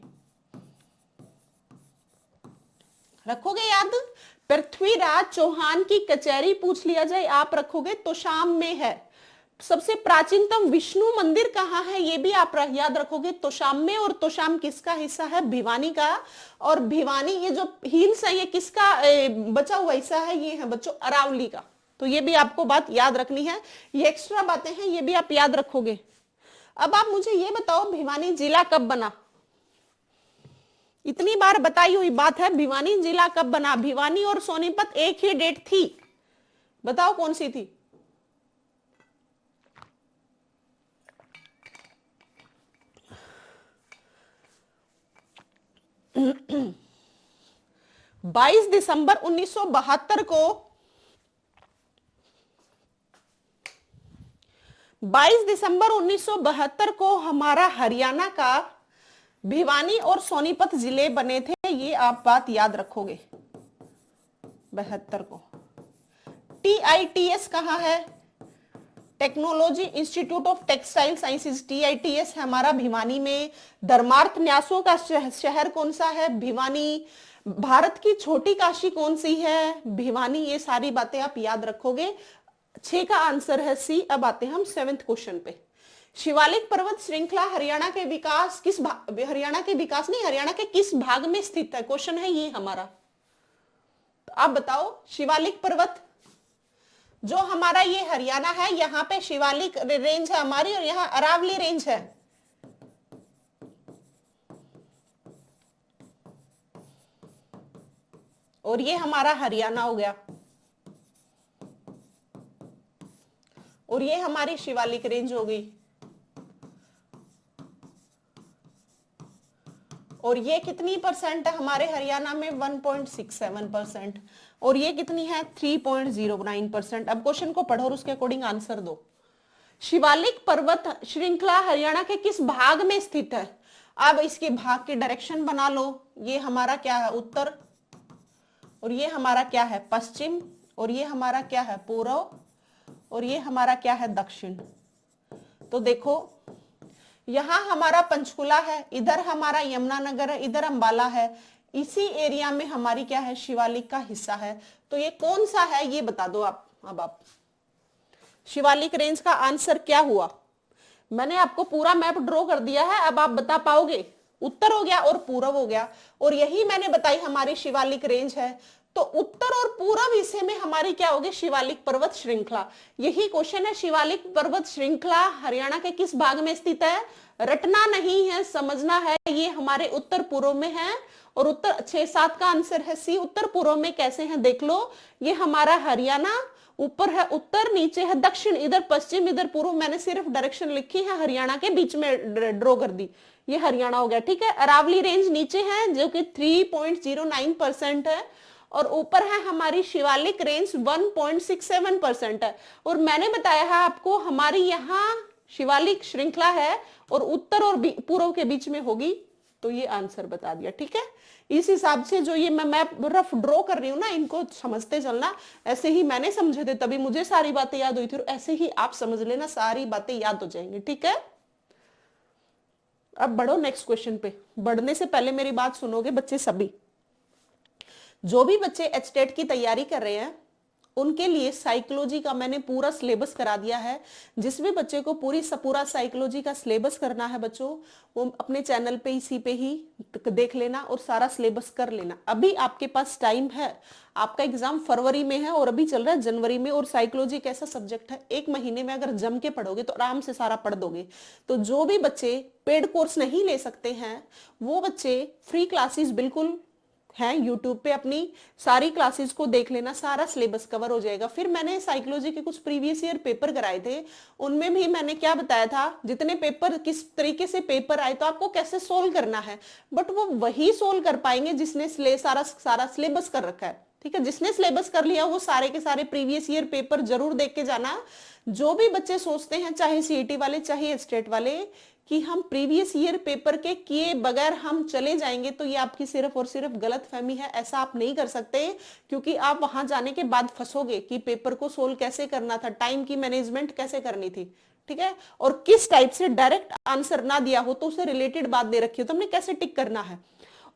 रखोगे याद। पृथ्वीराज चौहान की कचहरी पूछ लिया जाए आप रखोगे तोशाम में है। सबसे प्राचीनतम विष्णु मंदिर कहाँ है ये भी आप याद रखोगे, तोशाम में। और तोशाम किसका हिस्सा है, भिवानी का। और भिवानी ये जो हिल्स है ये किसका बचा हुआ हिस्सा है, ये है बच्चों अरावली का। तो ये भी आपको बात याद रखनी है, ये एक्स्ट्रा बातें हैं ये भी आप याद रखोगे। अब आप मुझे ये बताओ भिवानी जिला कब बना, इतनी बार बताई हुई बात है, भिवानी जिला कब बना। भिवानी और सोनीपत एक ही डेट थी, बताओ कौन सी थी। बाईस दिसंबर 1972 को 22 दिसंबर 1972 को हमारा हरियाणा का भिवानी और सोनीपत जिले बने थे, ये आप बात याद रखोगे। 72 को। TITS कहाँ है, technology institute of textile sciences, TITS है हमारा भिवानी में। धर्मार्थ न्यासों का शहर कौन सा है, भिवानी। भारत की छोटी काशी कौन सी है, भिवानी। ये सारी बातें आप याद रखोगे। 6 का आंसर है सी। अब आते हैं हम 7th क्वेश्चन पे। शिवालिक पर्वत श्रृंखला हरियाणा के विकास किस हरियाणा के विकास नहीं, हरियाणा के किस भाग में स्थित है, क्वेश्चन है ये हमारा। तो आप बताओ, शिवालिक पर्वत जो हमारा ये हरियाणा है, यहाँ पे शिवालिक रेंज है हमारी और यहाँ अरावली रेंज है। और ये हमारा हरियाणा हो गया और ये हमारी शिवालिक रेंज हो गई। और ये कितनी परसेंट है हमारे हरियाणा में, 1.67%। और ये कितनी है, 3.09%। अब क्वेश्चन को पढ़ो और उसके अकॉर्डिंग आंसर दो। शिवालिक पर्वत श्रृंखला हरियाणा के किस भाग में स्थित है। अब इसके भाग की डायरेक्शन बना लो। ये हमारा क्या है, उत्तर। और ये हमारा क्या है, पश्चिम। और ये हमारा क्या है, पूर्व। और ये हमारा क्या है, दक्षिण। तो देखो यहां हमारा पंचकुला है, इधर हमारा यमुनानगर है, इधर अंबाला है। इसी एरिया में हमारी क्या है, शिवालिक का हिस्सा है। तो ये कौन सा है ये बता दो आप। अब आप शिवालिक रेंज का आंसर क्या हुआ, मैंने आपको पूरा मैप ड्रॉ कर दिया है, अब आप बता पाओगे। उत्तर हो गया और पूर्व हो गया। और यही मैंने बताई हमारी शिवालिक रेंज है। तो उत्तर और पूर्व हिस्से में हमारी क्या होगी, शिवालिक पर्वत श्रृंखला। यही क्वेश्चन है, शिवालिक पर्वत श्रृंखला हरियाणा के किस भाग में स्थित है। रटना नहीं है, समझना है। ये हमारे उत्तर पूर्व में है। और उत्तर 6-7 का आंसर है सी। उत्तर पूर्व में कैसे हैं देख लो। ये हमारा हरियाणा, ऊपर है उत्तर, नीचे है दक्षिण, इधर पश्चिम, इधर पूर्व। मैंने सिर्फ डायरेक्शन लिखी है, हरियाणा के बीच में ड्रॉ कर दी। ये हरियाणा हो गया, ठीक है। अरावली रेंज नीचे है जो कि 3.09% है। और ऊपर है हमारी शिवालिक रेंज 1.67% है। और मैंने बताया है आपको हमारी यहाँ शिवालिक श्रृंखला है और उत्तर और पूर्व के बीच में होगी तो ये आंसर बता दिया। ठीक है, इस हिसाब से जो ये मैं मैप रफ ड्रॉ कर रही हूँ ना, इनको समझते चलना। ऐसे ही मैंने समझे थे तभी मुझे सारी बातें याद हुई थी, और ऐसे ही आप समझ लेना, सारी बातें याद हो जाएंगी। ठीक है, अब बढ़ो नेक्स्ट क्वेश्चन पे। बढ़ने से पहले मेरी बात सुनोगे बच्चे सभी, जो भी बच्चे एचटेट की तैयारी कर रहे हैं उनके लिए साइकोलॉजी का मैंने पूरा सिलेबस करा दिया है। जिस भी बच्चे को पूरा साइकोलॉजी का सिलेबस करना है बच्चों, वो अपने चैनल पे इसी पे ही देख लेना और सारा सिलेबस कर लेना। अभी आपके पास टाइम है, आपका एग्जाम फरवरी में है और अभी चल रहा है जनवरी में। और साइकोलॉजी कैसा सब्जेक्ट है, 1 महीने में अगर जम के पढ़ोगे तो आराम से सारा पढ़ दोगे। तो जो भी बच्चे पेड कोर्स नहीं ले सकते हैं वो बच्चे फ्री क्लासेस बिल्कुल है यूट्यूब पे, अपनी सारी क्लासेस को देख लेना, सारा सिलेबस कवर हो जाएगा। फिर मैंने साइकोलॉजी के कुछ प्रीवियस ईयर पेपर कराए थे, उनमें भी मैंने क्या बताया था, जितने पेपर किस तरीके से पेपर आए तो आपको कैसे सोल्व करना है, बट वो वही सोल्व कर पाएंगे जिसने सारा सिलेबस कर रखा है। ठीक है, जिसने सिलेबस कर लिया वो सारे के सारे प्रीवियस ईयर पेपर जरूर देख के जाना। जो भी बच्चे सोचते हैं, चाहे सीईटी वाले चाहे स्टेट वाले, कि हम प्रीवियस ईयर पेपर के किए बगैर हम चले जाएंगे, तो ये आपकी सिर्फ और सिर्फ गलत फहमी है। ऐसा आप नहीं कर सकते, क्योंकि आप वहां जाने के बाद फंसोगे कि पेपर को सोल्व कैसे करना था, टाइम की मैनेजमेंट कैसे करनी थी। ठीक है, और किस टाइप से डायरेक्ट आंसर ना दिया हो तो उससे रिलेटेड बात दे रखी हो तो हमने कैसे टिक करना है।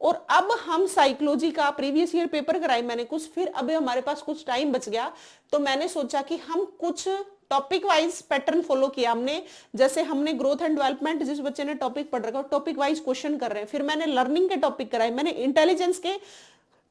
और अब हम साइकोलॉजी का प्रीवियस ईयर पेपर कराए मैंने कुछ, फिर अभी हमारे पास कुछ टाइम बच गया तो मैंने सोचा कि हम कुछ टॉपिक वाइज पैटर्न फॉलो किया हमने। जैसे हमने ग्रोथ एंड डेवलपमेंट, जिस बच्चे ने टॉपिक पढ़ रखा टॉपिक वाइज क्वेश्चन कर रहे हैं। फिर मैंने लर्निंग के टॉपिक कराए, मैंने इंटेलिजेंस के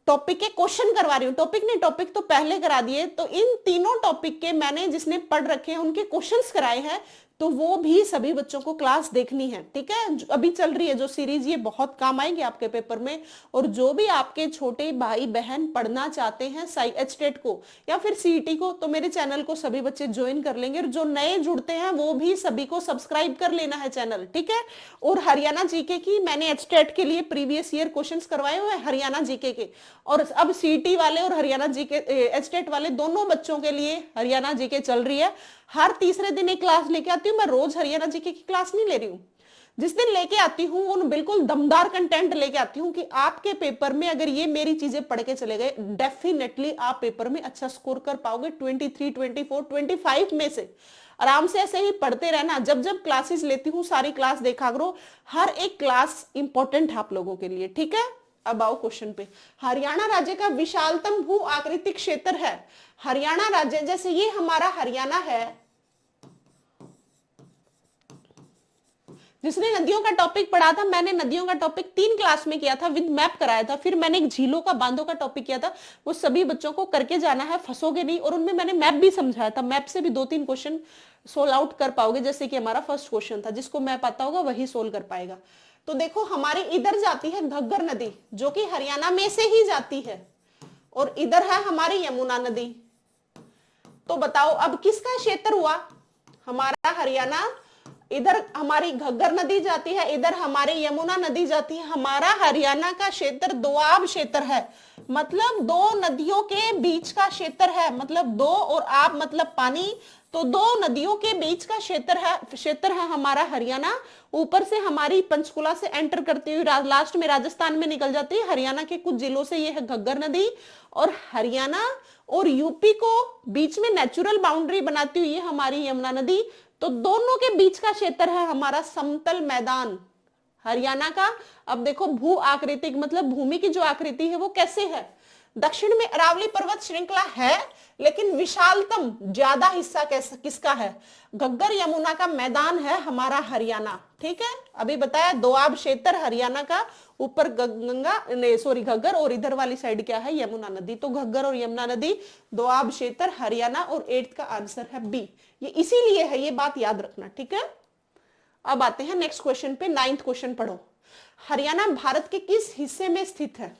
टॉपिक के क्वेश्चन करवा रही हूँ। टॉपिक तो पहले करा दिए, तो इन तीनों टॉपिक के मैंने जिसने पढ़ रखे हैं उनके क्वेश्चंस कराए हैं, तो वो भी सभी बच्चों को क्लास देखनी है। ठीक है, अभी चल रही है जो सीरीज, ये बहुत काम आएगी आपके पेपर में। और जो भी आपके छोटे भाई बहन पढ़ना चाहते हैं एचटेट को या फिर सीईटी को, तो मेरे चैनल को सभी बच्चे ज्वाइन कर लेंगे। और जो नए जुड़ते हैं वो भी सभी को सब्सक्राइब कर लेना है चैनल। ठीक है, और हरियाणा जीके की मैंने एचटेट के लिए प्रीवियस ईयर क्वेश्चन करवाए हुए हैं हरियाणा जीके के, और अब सीईटी वाले और हरियाणा जीके एचटेट वाले दोनों बच्चों के लिए हरियाणा जीके चल रही है। हर तीसरे दिन एक क्लास लेके आती हूँ मैं, रोज हरियाणा जीके की क्लास नहीं ले रही हूँ। जिस दिन लेके आती हूँ उन बिल्कुल दमदार कंटेंट लेके आती हूँ कि आपके पेपर में अगर ये मेरी चीजें पढ़ के चले गए, डेफिनेटली आप पेपर में अच्छा स्कोर कर पाओगे। 23, 24, 25 में से आराम से ऐसे ही पढ़ते रहना। जब जब क्लासेस लेती हूँ सारी क्लास देखा करो, हर एक क्लास इंपॉर्टेंट है आप लोगों के लिए। ठीक है, अब आओ क्वेश्चन पे। हरियाणा राज्य का विशालतम भू आकृतिक क्षेत्र है। हरियाणा राज्य, जैसे ये हमारा हरियाणा है, जिसने नदियों का टॉपिक पढ़ा था, मैंने नदियों का टॉपिक 3 क्लास में किया था, विद मैप कराया था। फिर मैंने एक झीलों का बांधों का टॉपिक किया था, वो सभी बच्चों को करके जाना है, फंसोगे नहीं। और उनमें मैंने मैप भी समझाया था, मैप से भी 2-3 क्वेश्चन सोल्व आउट कर पाओगे। जैसे कि हमारा फर्स्ट क्वेश्चन था, जिसको मैप आता होगा वही सोल्व कर पाएगा। तो देखो हमारी इधर जाती है घग्गर नदी, जो कि हरियाणा में से ही जाती है, और इधर है हमारी यमुना नदी। तो बताओ अब किसका क्षेत्र हुआ, हमारा हरियाणा। इधर हमारी घग्गर नदी जाती है, इधर हमारी यमुना नदी जाती है। हमारा हरियाणा का क्षेत्र दोआब क्षेत्र है, मतलब 2 नदियों के बीच का क्षेत्र है। मतलब 2 और आब मतलब पानी, तो 2 नदियों के बीच का क्षेत्र है हमारा हरियाणा। ऊपर से हमारी पंचकुला से एंटर करती हुई लास्ट में राजस्थान में निकल जाती है। हरियाणा के कुछ जिलों से ये है घग्गर नदी, और हरियाणा और यूपी को बीच में नेचुरल बाउंड्री बनाती हुई है हमारी यमुना नदी। तो दोनों के बीच का क्षेत्र है हमारा समतल मैदान हरियाणा का। अब देखो भू आकृतिक मतलब भूमि की जो आकृति है वो कैसे है। दक्षिण में अरावली पर्वत श्रृंखला है, लेकिन विशालतम ज्यादा हिस्सा किसका है, घग्गर यमुना का मैदान है हमारा हरियाणा। ठीक है, अभी बताया दोआब क्षेत्र हरियाणा का, ऊपर घग्गर, और इधर वाली साइड क्या है, यमुना नदी। तो घग्गर और यमुना नदी दोआब क्षेत्र हरियाणा, और 8th का आंसर है बी। ये इसीलिए है, ये बात याद रखना। ठीक है, अब आते हैं नेक्स्ट क्वेश्चन पे। 9th क्वेश्चन पढ़ो। हरियाणा भारत के किस हिस्से में स्थित है।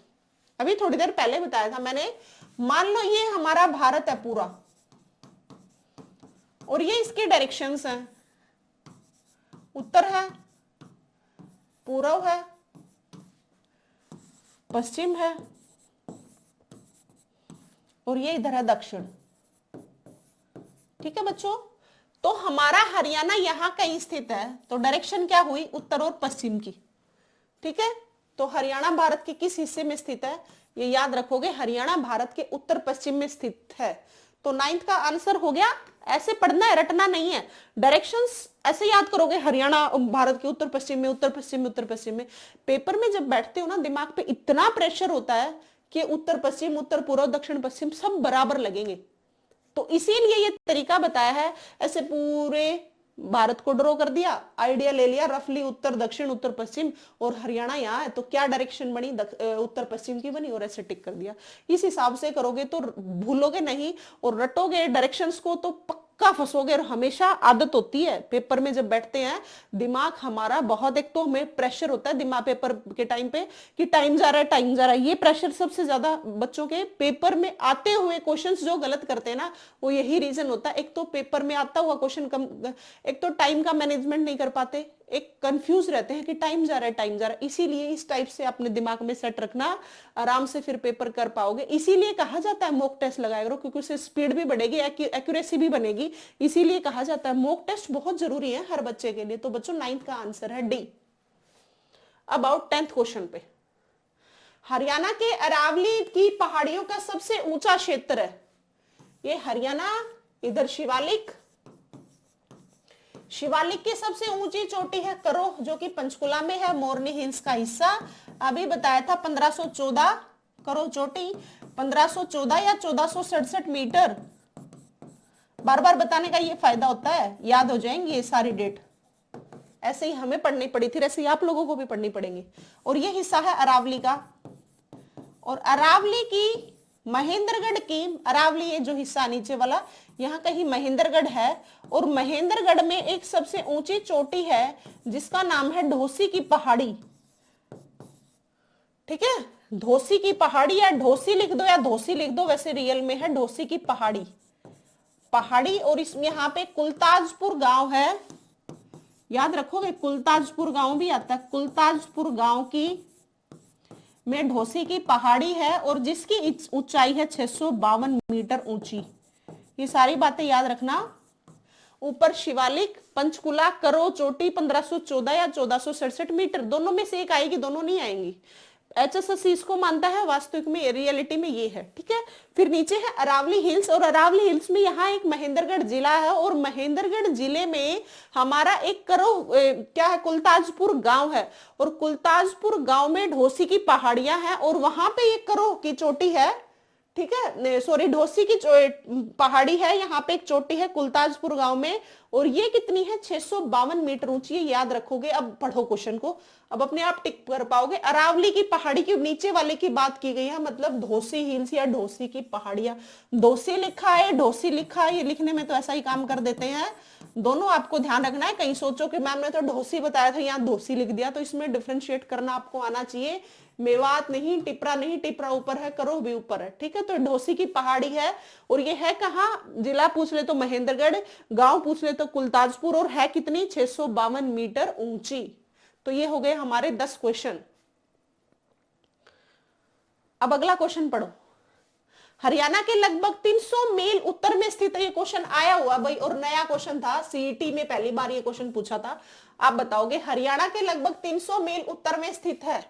अभी थोड़ी देर पहले बताया था मैंने। मान लो ये हमारा भारत है पूरा, और ये इसके डायरेक्शंस हैं, उत्तर है, पूर्व है, पश्चिम है, और ये इधर है दक्षिण। ठीक है बच्चों, तो हमारा हरियाणा यहां कहीं स्थित है, तो डायरेक्शन क्या हुई, उत्तर और पश्चिम की। ठीक है, तो हरियाणा भारत के किस हिस्से में स्थित है, ये याद रखोगे, हरियाणा भारत के उत्तर पश्चिम में स्थित है। तो 9th का आंसर हो गया। ऐसे पढ़ना है, रटना नहीं है, डायरेक्शंस ऐसे याद करोगे, हरियाणा भारत के उत्तर पश्चिम में, उत्तर पश्चिम में, उत्तर पश्चिम में। पेपर में जब बैठते हो ना, दिमाग पे इतना प्रेशर होता है कि उत्तर पश्चिम, उत्तर पूर्व, दक्षिण पश्चिम सब बराबर लगेंगे। तो इसीलिए ये तरीका बताया है। ऐसे पूरे भारत को ड्रॉ कर दिया, आइडिया ले लिया रफली, उत्तर दक्षिण, उत्तर पश्चिम, और हरियाणा यहाँ है तो क्या डायरेक्शन बनी, उत्तर पश्चिम की बनी, और ऐसे टिक कर दिया। इस हिसाब से करोगे तो भूलोगे नहीं, और रटोगे डायरेक्शंस को तो पक्का फंसोगे। और हमेशा आदत होती है पेपर में जब बैठते हैं, दिमाग हमारा बहुत, एक तो हमें प्रेशर होता है दिमाग पेपर के टाइम पे कि टाइम जा रहा है, टाइम जा रहा है। ये प्रेशर सबसे ज्यादा बच्चों के पेपर में आते हुए क्वेश्चंस जो गलत करते हैं ना, वो यही रीजन होता है। एक तो पेपर में आता हुआ क्वेश्चन कम, एक तो टाइम का मैनेजमेंट नहीं कर पाते, एक कंफ्यूज रहते हैं कि टाइम जा रहा है, टाइम जा रहा है। इसीलिए इस टाइप से अपने दिमाग में सेट रखना, आराम से फिर पेपर कर पाओगे। इसीलिए कहा जाता है मॉक टेस्ट लगाया करो, क्योंकि उससे स्पीड भी बढ़ेगी, एक्यूरेसी भी बनेगी। इसीलिए कहा जाता है मॉक टेस्ट बहुत जरूरी है हर बच्चे के लिए। तो बच्चों 9th का आंसर है डी। अबाउट 10th क्वेश्चन पे, हरियाणा के अरावली की पहाड़ियों का सबसे ऊंचा क्षेत्र है, ये हरियाणा, इधर शिवालिक, शिवालिक की सबसे ऊंची चोटी है करो, जो कि पंचकुला में है, मोरनी हिल्स का हिस्सा। अभी बताया था 1514 करो चोटी, 1514 या 1467 मीटर। बार बार बताने का ये फायदा होता है, याद हो जाएंगे ये सारी डेट। ऐसे ही हमें पढ़नी पड़ी थी, ऐसे ही आप लोगों को भी पढ़नी पड़ेंगी। और ये हिस्सा है अरावली का, और अरावली की, महेंद्रगढ़ की, अरावली ये जो हिस्सा नीचे वाला, यहाँ कहीं महेंद्रगढ़ है, और महेंद्रगढ़ में एक सबसे ऊंची चोटी है जिसका नाम है ढोसी की पहाड़ी। ठीक है, ढोसी की पहाड़ी, या ढोसी लिख दो या धोसी लिख दो, वैसे रियल में है ढोसी की पहाड़ी, पहाड़ी। और इसमें यहाँ पे कुलताजपुर गांव है, याद रखोगे, कुलताजपुर गांव भी आता है। कुलताजपुर गांव की में ढोसी की पहाड़ी है, और जिसकी ऊंचाई है 652 मीटर ऊंची। ये सारी बातें याद रखना। ऊपर शिवालिक, पंचकुला, करो चोटी 1514 या 1467 मीटर, दोनों में से एक आएगी, दोनों नहीं आएंगी। HSSC इसको मानता है, वास्तविक में, रियलिटी में ये है। ठीक है, फिर नीचे है अरावली हिल्स, और अरावली हिल्स में यहाँ एक महेंद्रगढ़ जिला है, और महेंद्रगढ़ जिले में हमारा एक क्या है, कुलताजपुर गांव है, और कुलताजपुर गांव में ढोसी की पहाड़ियां हैं, और वहां पे एक करो की चोटी है। ठीक है, सॉरी, ढोसी की पहाड़ी है, यहाँ पे एक चोटी है कुलताजपुर गांव में, और ये कितनी है, 652 मीटर ऊंची है। याद रखोगे। अब पढ़ो क्वेश्चन को, अब अपने आप टिक कर पाओगे। अरावली की पहाड़ी के नीचे वाले की बात की गई है, मतलब ढोसी हिल्स या ढोसी की पहाड़ियां। ढोसी लिखा है, ढोसी लिखा है, ये लिखने में तो ऐसा ही काम कर देते हैं। दोनों आपको ध्यान रखना है, कहीं सोचो कि मैम ने तो ढोसी बताया था, यहाँ ढोसी लिख दिया, तो इसमें डिफरेंशिएट करना आपको आना चाहिए। मेवात नहीं, टिपरा नहीं, टिपरा ऊपर है, करो भी ऊपर है। ठीक है, तो ढोसी की पहाड़ी है, और ये है कहाँ, जिला पूछ ले तो महेंद्रगढ़, गांव पूछ ले तो कुलताजपुर, और है कितनी, 652 मीटर ऊंची। तो ये हो गए हमारे 10 क्वेश्चन। अब अगला क्वेश्चन पढ़ो। हरियाणा के लगभग 300 मील उत्तर में स्थित है, ये क्वेश्चन आया हुआ भाई, और नया क्वेश्चन था, सीईटी में पहली बार ये क्वेश्चन पूछा था। आप बताओगे, हरियाणा के लगभग 300 मील उत्तर में स्थित है,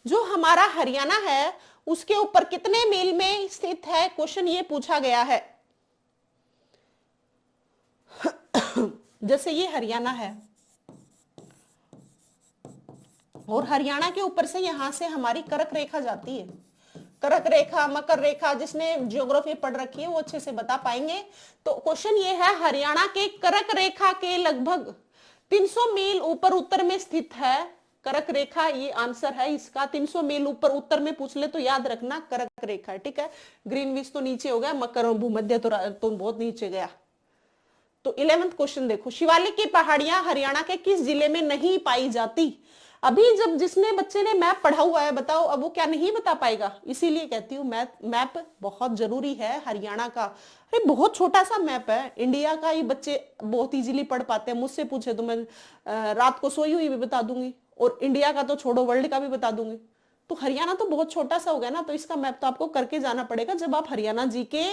जो हमारा हरियाणा है उसके ऊपर कितने मील में स्थित है, क्वेश्चन ये पूछा गया है। जैसे ये हरियाणा है, और हरियाणा के ऊपर से यहां से हमारी कर्क रेखा जाती है। कर्क रेखा, मकर रेखा, जिसने ज्योग्राफी पढ़ रखी है वो अच्छे से बता पाएंगे। तो क्वेश्चन ये है, हरियाणा के कर्क रेखा के लगभग 300 मील ऊपर उत्तर में स्थित है। कर्क रेखा, ये आंसर है इसका। 300 मील ऊपर उत्तर में पूछ ले तो याद रखना कर्क रेखा है। ठीक है, ग्रीनविच तो नीचे हो गया, मकर और भूमध्य तो बहुत नीचे गया। तो 11th क्वेश्चन देखो, शिवालिक की पहाड़ियां हरियाणा के किस जिले में नहीं पाई जाती। अभी जब जिसने बच्चे ने मैप पढ़ा हुआ है, बताओ अब वो क्या नहीं बता पाएगा। इसीलिए कहती हूँ मैप बहुत जरूरी है हरियाणा का। अरे बहुत छोटा सा मैप है, इंडिया का ही बच्चे बहुत इजीली पढ़ पाते हैं। मुझसे पूछे तो मैं रात को सोई हुई भी बता दूंगी, और इंडिया का तो छोड़ो, वर्ल्ड का भी बता दूंगी। तो हरियाणा तो बहुत छोटा सा हो गया ना, तो इसका मैप तो आपको करके जाना पड़ेगा जब आप हरियाणा जी के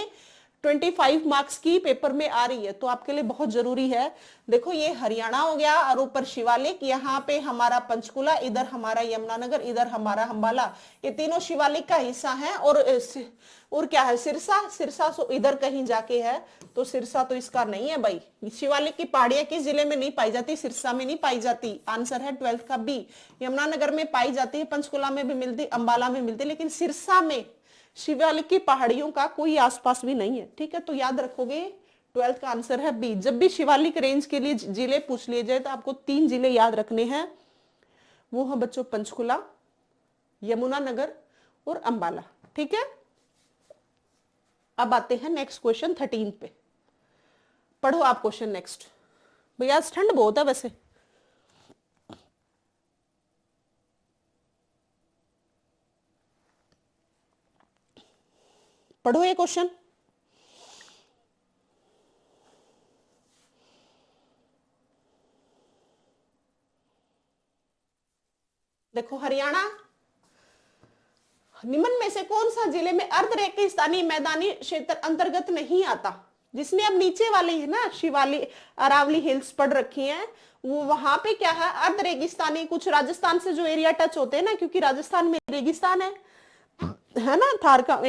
25 मार्क्स की पेपर में आ रही है, तो आपके लिए बहुत जरूरी है। देखो ये हरियाणा हो गया और ऊपर शिवालिक, यहाँ पे हमारा पंचकुला, इधर हमारा यमुनानगर, इधर हमारा अंबाला, ये तीनों शिवालिक का हिस्सा है। और क्या है, सिरसा, सिरसा सो इधर कहीं जाके है, तो सिरसा तो इसका नहीं है भाई। शिवालिक की पहाड़ियां किस जिले में नहीं पाई जाती? सिरसा में नहीं पाई जाती, आंसर है 12th का बी। यमुनानगर में पाई जाती है, पंचकुला में भी मिलती, अंबाला में मिलती, लेकिन सिरसा में शिवालिक की पहाड़ियों का कोई आसपास भी नहीं है। ठीक है, तो याद रखोगे 12th का आंसर है बी। जब भी शिवालिक रेंज के लिए जिले पूछ लिए जाए तो आपको 3 जिले याद रखने हैं, वो है बच्चों पंचकुला, यमुनानगर और अंबाला। ठीक है, अब आते हैं नेक्स्ट क्वेश्चन 13 पे। पढ़ो आप क्वेश्चन नेक्स्ट। भैया आज ठंड बहुत है वैसे। पढ़ो ये क्वेश्चन। देखो हरियाणा, निम्न में से कौन सा जिले में अर्ध रेगिस्तानी मैदानी क्षेत्र अंतर्गत नहीं आता? जिसने अब नीचे वाले है ना शिवाली अरावली हिल्स पढ़ रखी हैं, वो वहां पे क्या है, अर्ध रेगिस्तानी, कुछ राजस्थान से जो एरिया टच होते हैं ना, क्योंकि राजस्थान में रेगिस्तान है ना, थार का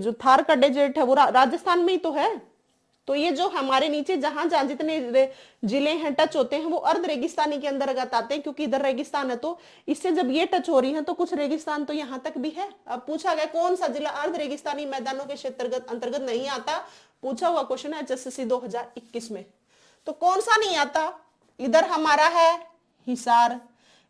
जो थार का डेजर्ट है वो राजस्थान में ही तो है। तो ये जो हमारे नीचे जहां जहां जितने जिले हैं टच होते हैं वो अर्ध रेगिस्तानी के अंतर्गत आते हैं, क्योंकि इधर रेगिस्तान है। तो इससे जब ये टच हो रही है तो कुछ रेगिस्तान तो यहाँ तक भी है। अब पूछा गया कौन सा जिला अर्ध रेगिस्तानी मैदानों के क्षेत्र अंतर्गत नहीं आता, पूछा हुआ क्वेश्चन है HSSC 2021 में। तो कौन सा नहीं आता? इधर हमारा है हिसार,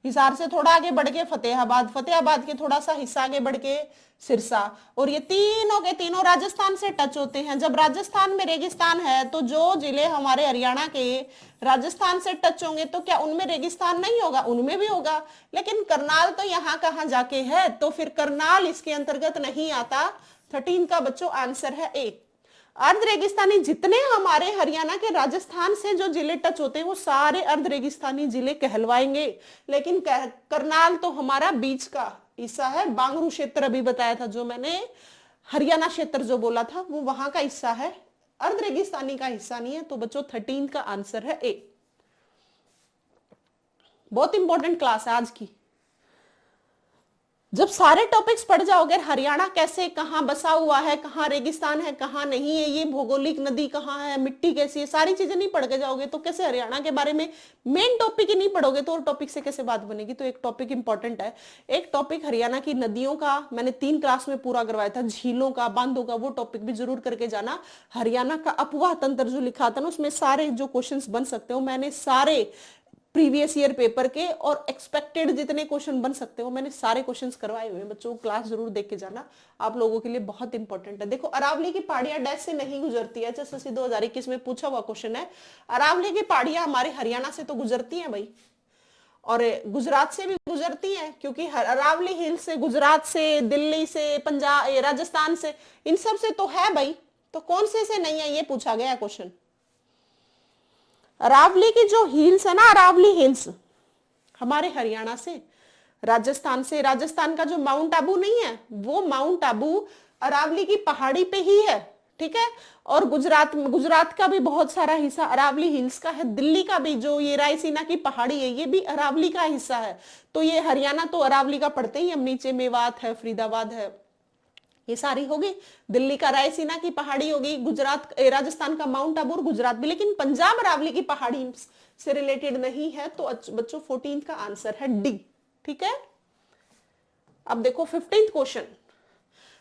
हिसार से थोड़ा आगे बढ़ के फतेहाबाद, फतेहाबाद के थोड़ा सा हिस्सा आगे बढ़ के सिरसा, और ये तीनों के तीनों राजस्थान से टच होते हैं। जब राजस्थान में रेगिस्तान है तो जो जिले हमारे हरियाणा के राजस्थान से टच होंगे तो क्या उनमें रेगिस्तान नहीं होगा? उनमें भी होगा, लेकिन करनाल तो यहाँ कहाँ जाके है, तो फिर करनाल इसके अंतर्गत नहीं आता। 13 का बच्चों आंसर है ए। अर्ध रेगिस्तानी जितने हमारे हरियाणा के राजस्थान से जो जिले टच होते हैं वो सारे अर्ध रेगिस्तानी जिले कहलवाएंगे, लेकिन करनाल तो हमारा बीच का हिस्सा है। बांगरू क्षेत्र अभी बताया था जो मैंने, हरियाणा क्षेत्र जो बोला था वो वहां का हिस्सा है, अर्ध रेगिस्तानी का हिस्सा नहीं है। तो बच्चों 13 का आंसर है ए। बहुत इंपॉर्टेंट क्लास है आज की। जब सारे टॉपिक्स पढ़ जाओगे, हरियाणा कैसे कहां बसा हुआ है, कहां रेगिस्तान है कहां नहीं है, ये भौगोलिक नदी कहां है, मिट्टी कैसी है, सारी चीजें नहीं पढ़ के जाओगे तो कैसे हरियाणा के बारे में मेन टॉपिक ही नहीं पढ़ोगे तो और टॉपिक से कैसे बात बनेगी? तो एक टॉपिक इंपॉर्टेंट है, एक टॉपिक हरियाणा की नदियों का मैंने 3 क्लास में पूरा करवाया था, झीलों का, बांधों का, वो टॉपिक भी जरूर करके जाना। हरियाणा का अपवाह तंत्र जो लिखा था ना, उसमें सारे जो क्वेश्चन बन सकते हो मैंने सारे प्रीवियस ईयर पेपर के और एक्सपेक्टेड जितने क्वेश्चन बन सकते हो मैंने सारे क्वेश्चंस करवाए हुए हैं। बच्चों क्लास जरूर देख के जाना, आप लोगों के लिए बहुत इंपॉर्टेंट है। देखो अरावली की पहाड़ियां डैश से नहीं गुजरती है, HSSC 2021 में पूछा हुआ क्वेश्चन है। अरावली की पहाड़ियां हमारे हरियाणा से तो गुजरती है भाई, और गुजरात से भी गुजरती है, क्योंकि अरावली हिल से गुजरात से, दिल्ली से, पंजाब, राजस्थान से, इन सब से तो है भाई। तो कौन से नहीं है ये पूछा गया क्वेश्चन। अरावली की जो हिल्स है ना, अरावली हिल्स हमारे हरियाणा से, राजस्थान से, राजस्थान का जो माउंट आबू नहीं है वो माउंट आबू अरावली की पहाड़ी पे ही है। ठीक है, और गुजरात का भी बहुत सारा हिस्सा अरावली हिल्स का है। दिल्ली का भी जो ये रायसीना की पहाड़ी है ये भी अरावली का हिस्सा है। तो ये हरियाणा तो अरावली का पड़ते ही, हम नीचे मेवात है, फरीदाबाद है, ये सारी होगी। दिल्ली का रायसीना की पहाड़ी होगी, गुजरात राजस्थान का माउंट आबू, गुजरात भी, लेकिन पंजाब अरावली की पहाड़ी से रिलेटेड नहीं है। तो बच्चों 14 का आंसर है डी। ठीक है, अब देखो 15th क्वेश्चन।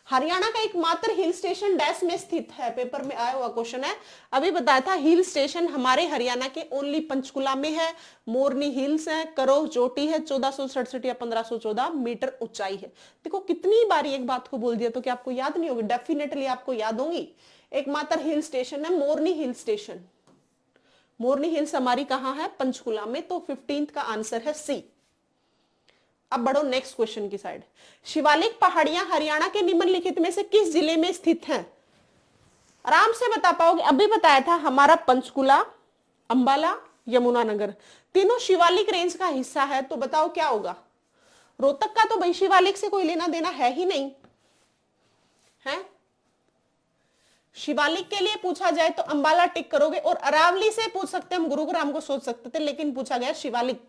हरियाणा का एकमात्र हिल स्टेशन डैश में स्थित है, पेपर में आया हुआ क्वेश्चन है। अभी बताया था हिल स्टेशन हमारे हरियाणा के ओनली पंचकुला में है। मोरनी हिल्स है, करोह चोटी है, 1467 या 1514 मीटर ऊंचाई है। देखो कितनी बार एक बात को बोल दिया तो क्या आपको याद नहीं होगी? डेफिनेटली आपको याद होंगी। एकमात्र हिल स्टेशन है मोरनी हिल स्टेशन। मोरनी हिल्स हमारी कहां है? पंचकुला में। तो 15th का आंसर है सी। अब बढ़ो नेक्स्ट क्वेश्चन की साइड। शिवालिक पहाड़ियां हरियाणा के निम्नलिखित में से किस जिले में स्थित हैं? आराम से बता पाओगे। अभी बताया था हमारा पंचकुला, अंबाला, यमुनानगर तीनों शिवालिक रेंज का हिस्सा है। तो बताओ क्या होगा? रोहतक का तो भाई शिवालिक से कोई लेना देना है ही नहीं है। शिवालिक के लिए पूछा जाए तो अंबाला टिक करोगे, और अरावली से पूछ सकते हैं, हम गुरुग्राम को सोच सकते थे, लेकिन पूछा गया शिवालिक।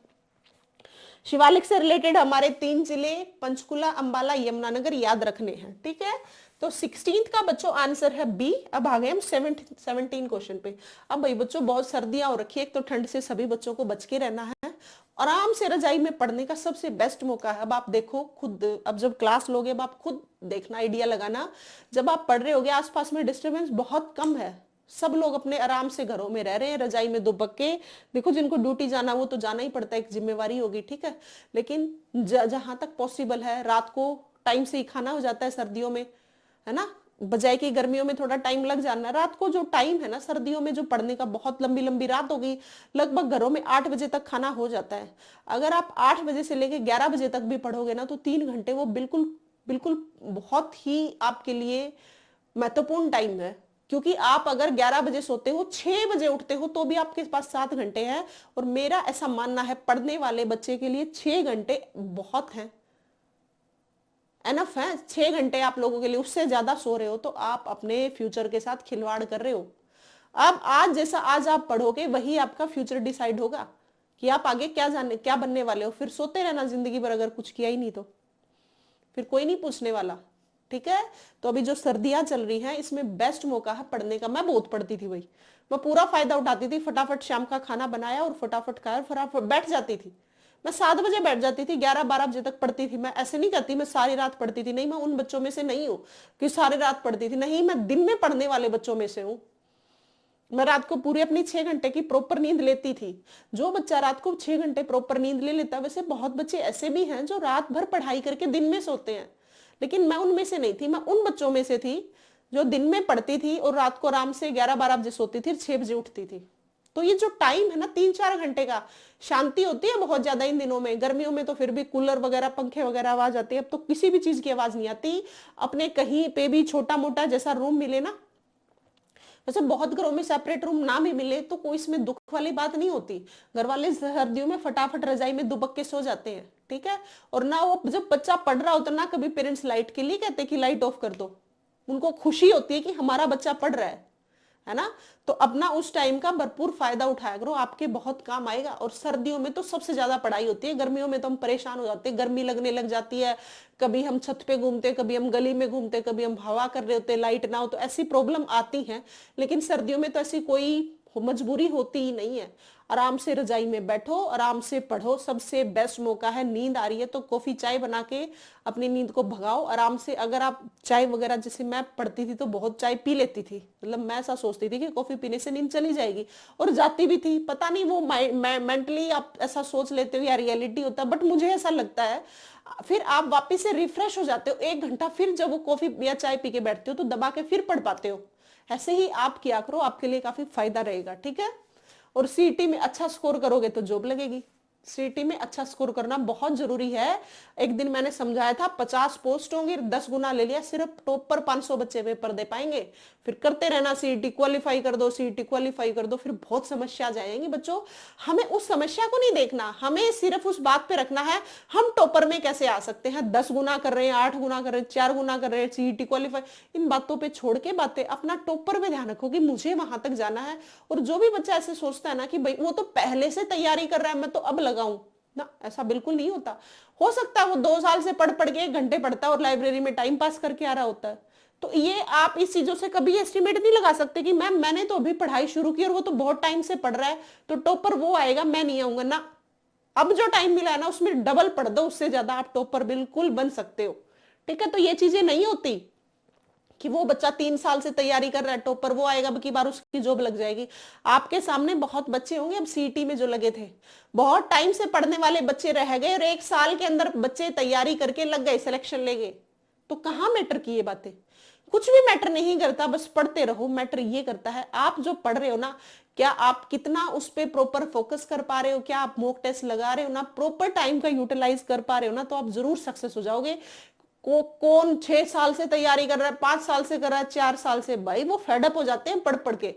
शिवालिक से रिलेटेड हमारे 3 जिले पंचकुला, अंबाला, यमुनानगर याद रखने हैं, ठीक है। तो 16th का बच्चों आंसर है बी। अब आ गए हम 17 क्वेश्चन पे। अब भाई बच्चों बहुत सर्दियां हो रखी है, एक तो ठंड से सभी बच्चों को बच के रहना है, आराम से रजाई में पढ़ने का सबसे बेस्ट मौका है। अब आप देखो खुद, अब जब क्लास लोगे अब आप खुद देखना, आइडिया लगाना, जब आप पढ़ रहे होगे आसपास में डिस्टरबेंस बहुत कम है, सब लोग अपने आराम से घरों में रह रहे हैं, रजाई में दुबक के। देखो जिनको ड्यूटी जाना वो तो जाना ही पड़ता है, एक जिम्मेवारी होगी, ठीक है। लेकिन जहां तक पॉसिबल है रात को टाइम से ही खाना हो जाता है सर्दियों में, है ना, बजाय कि गर्मियों में थोड़ा टाइम लग जाना। रात को जो टाइम है ना सर्दियों में जो पढ़ने का, बहुत लंबी लंबी रात होगी, लगभग घरों में 8 बजे तक खाना हो जाता है। अगर आप 8 बजे से लेके 11 बजे तक भी पढ़ोगे ना तो 3 घंटे वो बिल्कुल बिल्कुल बहुत ही आपके लिए महत्वपूर्ण टाइम है। क्योंकि आप अगर 11 बजे सोते हो, 6 बजे उठते हो, तो भी आपके पास 7 घंटे हैं। और मेरा ऐसा मानना है पढ़ने वाले बच्चे के लिए 6 घंटे बहुत हैं, एनफ है। 6 घंटे आप लोगों के लिए, उससे ज्यादा सो रहे हो तो आप अपने फ्यूचर के साथ खिलवाड़ कर रहे हो। अब आज जैसा आज आप पढ़ोगे वही आपका फ्यूचर डिसाइड होगा कि आप आगे क्या बनने वाले हो। फिर सोते रहना जिंदगी भर अगर कुछ किया ही नहीं तो फिर कोई नहीं पूछने वाला, ठीक है। तो अभी जो सर्दियां चल रही हैं इसमें बेस्ट मौका है पढ़ने का। मैं बहुत पढ़ती थी भाई, मैं पूरा फायदा उठाती थी, फटाफट शाम का खाना बनाया और फटाफट खाया, फटाफट बैठ जाती थी। मैं 7 बजे बैठ जाती थी, 11-12 बजे तक पढ़ती थी। मैं ऐसे नहीं करती मैं सारी रात पढ़ती थी, नहीं, मैं उन बच्चों में से नहीं हूँ कि सारी रात पढ़ती थी, नहीं, मैं दिन में पढ़ने वाले बच्चों में से हूँ। मैं रात को पूरी अपनी 6 घंटे की प्रॉपर नींद लेती थी। जो बच्चा रात को 6 घंटे प्रॉपर नींद ले लेता, वैसे बहुत बच्चे ऐसे भी हैं जो रात भर पढ़ाई करके दिन में सोते हैं, लेकिन मैं उनमें से नहीं थी। मैं उन बच्चों में से थी जो दिन में पढ़ती थी और रात को आराम से 11-12 बजे सोती थी, 6 बजे उठती थी। तो ये जो टाइम है ना 3-4 घंटे का, शांति होती है बहुत ज्यादा इन दिनों में। गर्मियों में तो फिर भी कूलर वगैरह, पंखे वगैरह आवाज आती है, अब तो किसी भी चीज की आवाज नहीं आती। अपने कहीं पे भी छोटा मोटा जैसा रूम मिले ना, वैसे बहुत घरों में सेपरेट रूम ना भी मिले तो कोई इसमें दुख वाली बात नहीं होती। घर वाले सर्दियों में फटाफट रजाई में दुबक के सो जाते हैं, ठीक है। और ना वो जब बच्चा पढ़ रहा होता ना कभी पेरेंट्स लाइट के लिए कहते कि लाइट ऑफ कर दो, उनको खुशी होती है कि हमारा बच्चा पढ़ रहा है ना। तो अपना उस टाइम का भरपूर फायदा उठाया करो, आपके बहुत काम आएगा। और सर्दियों में तो सबसे ज्यादा पढ़ाई होती है, गर्मियों में तो हम परेशान हो जाते हैं, गर्मी लगने लग जाती है, कभी हम छत पे घूमते, कभी हम गली में घूमते, कभी हम हवा कर रहे होते, लाइट ना हो, तो ऐसी प्रॉब्लम आती है। लेकिन सर्दियों में तो ऐसी कोई मजबूरी होती ही नहीं है। आराम से रजाई में बैठो, आराम से पढ़ो, सबसे बेस्ट मौका है। नींद आ रही है तो कॉफी चाय बना के अपनी नींद को भगाओ आराम से। अगर आप चाय वगैरह, जैसे मैं पढ़ती थी तो बहुत चाय पी लेती थी, मतलब मैं ऐसा सोचती थी कि कॉफी पीने से नींद चली जाएगी, और जाती भी थी। पता नहीं वो मेंटली आप ऐसा सोच लेते हो या रियलिटी होता है, बट मुझे ऐसा लगता है। फिर आप वापिस से रिफ्रेश हो जाते हो 1 घंटा, फिर जब वो कॉफी या चाय पी के बैठते हो तो दबा के फिर पढ़ पाते हो। ऐसे ही आप किया करो, आपके लिए काफी फायदा रहेगा, ठीक है। और सीईटी में अच्छा स्कोर करोगे तो जॉब लगेगी। सीईटी में अच्छा स्कोर करना बहुत जरूरी है। एक दिन मैंने समझाया था 50 पोस्ट होंगी, 10 गुना ले लिया, सिर्फ टॉप पर 500 बच्चे पेपर दे पाएंगे। फिर करते रहना, सीईटी क्वालिफाई कर दो, सीईटी क्वालिफाई कर दो, फिर बहुत समस्या आ जाएंगी बच्चों। हमें उस समस्या को नहीं देखना, हमें सिर्फ उस बात पे रखना है हम टॉपर में कैसे आ सकते हैं। 10 गुना कर रहे हैं, 8 गुना कर रहे हैं, 4 गुना कर रहे हैं, सीईटी क्वालिफाई, इन बातों पे छोड़ के बातें अपना टॉपर में ध्यान रखो कि मुझे वहां तक जाना है। और जो भी बच्चा ऐसे सोचता है ना कि भाई वो तो पहले से तैयारी कर रहा है, मैं तो अब लगाऊं ना, ऐसा बिल्कुल नहीं होता। हो सकता है वो 2 साल से पढ़ पढ़ के 1 घंटे पढ़ता है और लाइब्रेरी में टाइम पास करके आ रहा होता है। तो ये आप इस चीजों से कभी एस्टिमेट नहीं लगा सकते कि मैंने तो अभी पढ़ाई शुरू की और वो तो बहुत टाइम से पढ़ रहा है तो टॉपर वो आएगा, मैं नहीं आऊंगा ना। अब जो टाइम मिला है ना उसमें डबल पढ़ दो, उससे ज्यादा आप टॉपर बिल्कुल बन सकते हो, ठीक है। तो ये चीजें नहीं होती कि वो बच्चा 3 साल से तैयारी कर रहा है, टॉपर वो आएगा, अब की बार उसकी जॉब लग जाएगी। आपके सामने बहुत बच्चे होंगे अब सीईटी में जो लगे थे, बहुत टाइम से पढ़ने वाले बच्चे रह गए और 1 साल के अंदर बच्चे तैयारी करके लग गए, सिलेक्शन ले गए। तो कहां मैटर की ये बातें, कुछ भी मैटर नहीं करता, बस पढ़ते रहो। मैटर ये करता है आप जो पढ़ रहे हो ना, क्या आप कितना उस पर प्रॉपर फोकस कर पा रहे हो, क्या आप मॉक टेस्ट लगा रहे हो ना, प्रॉपर टाइम का यूटिलाइज कर पा रहे हो ना, तो आप जरूर सक्सेस हो जाओगे। कौन 6 साल से तैयारी कर रहा है, 5 साल से कर रहा है, 4 साल से, भाई वो फेडअप हो जाते हैं पढ़ पढ़ के,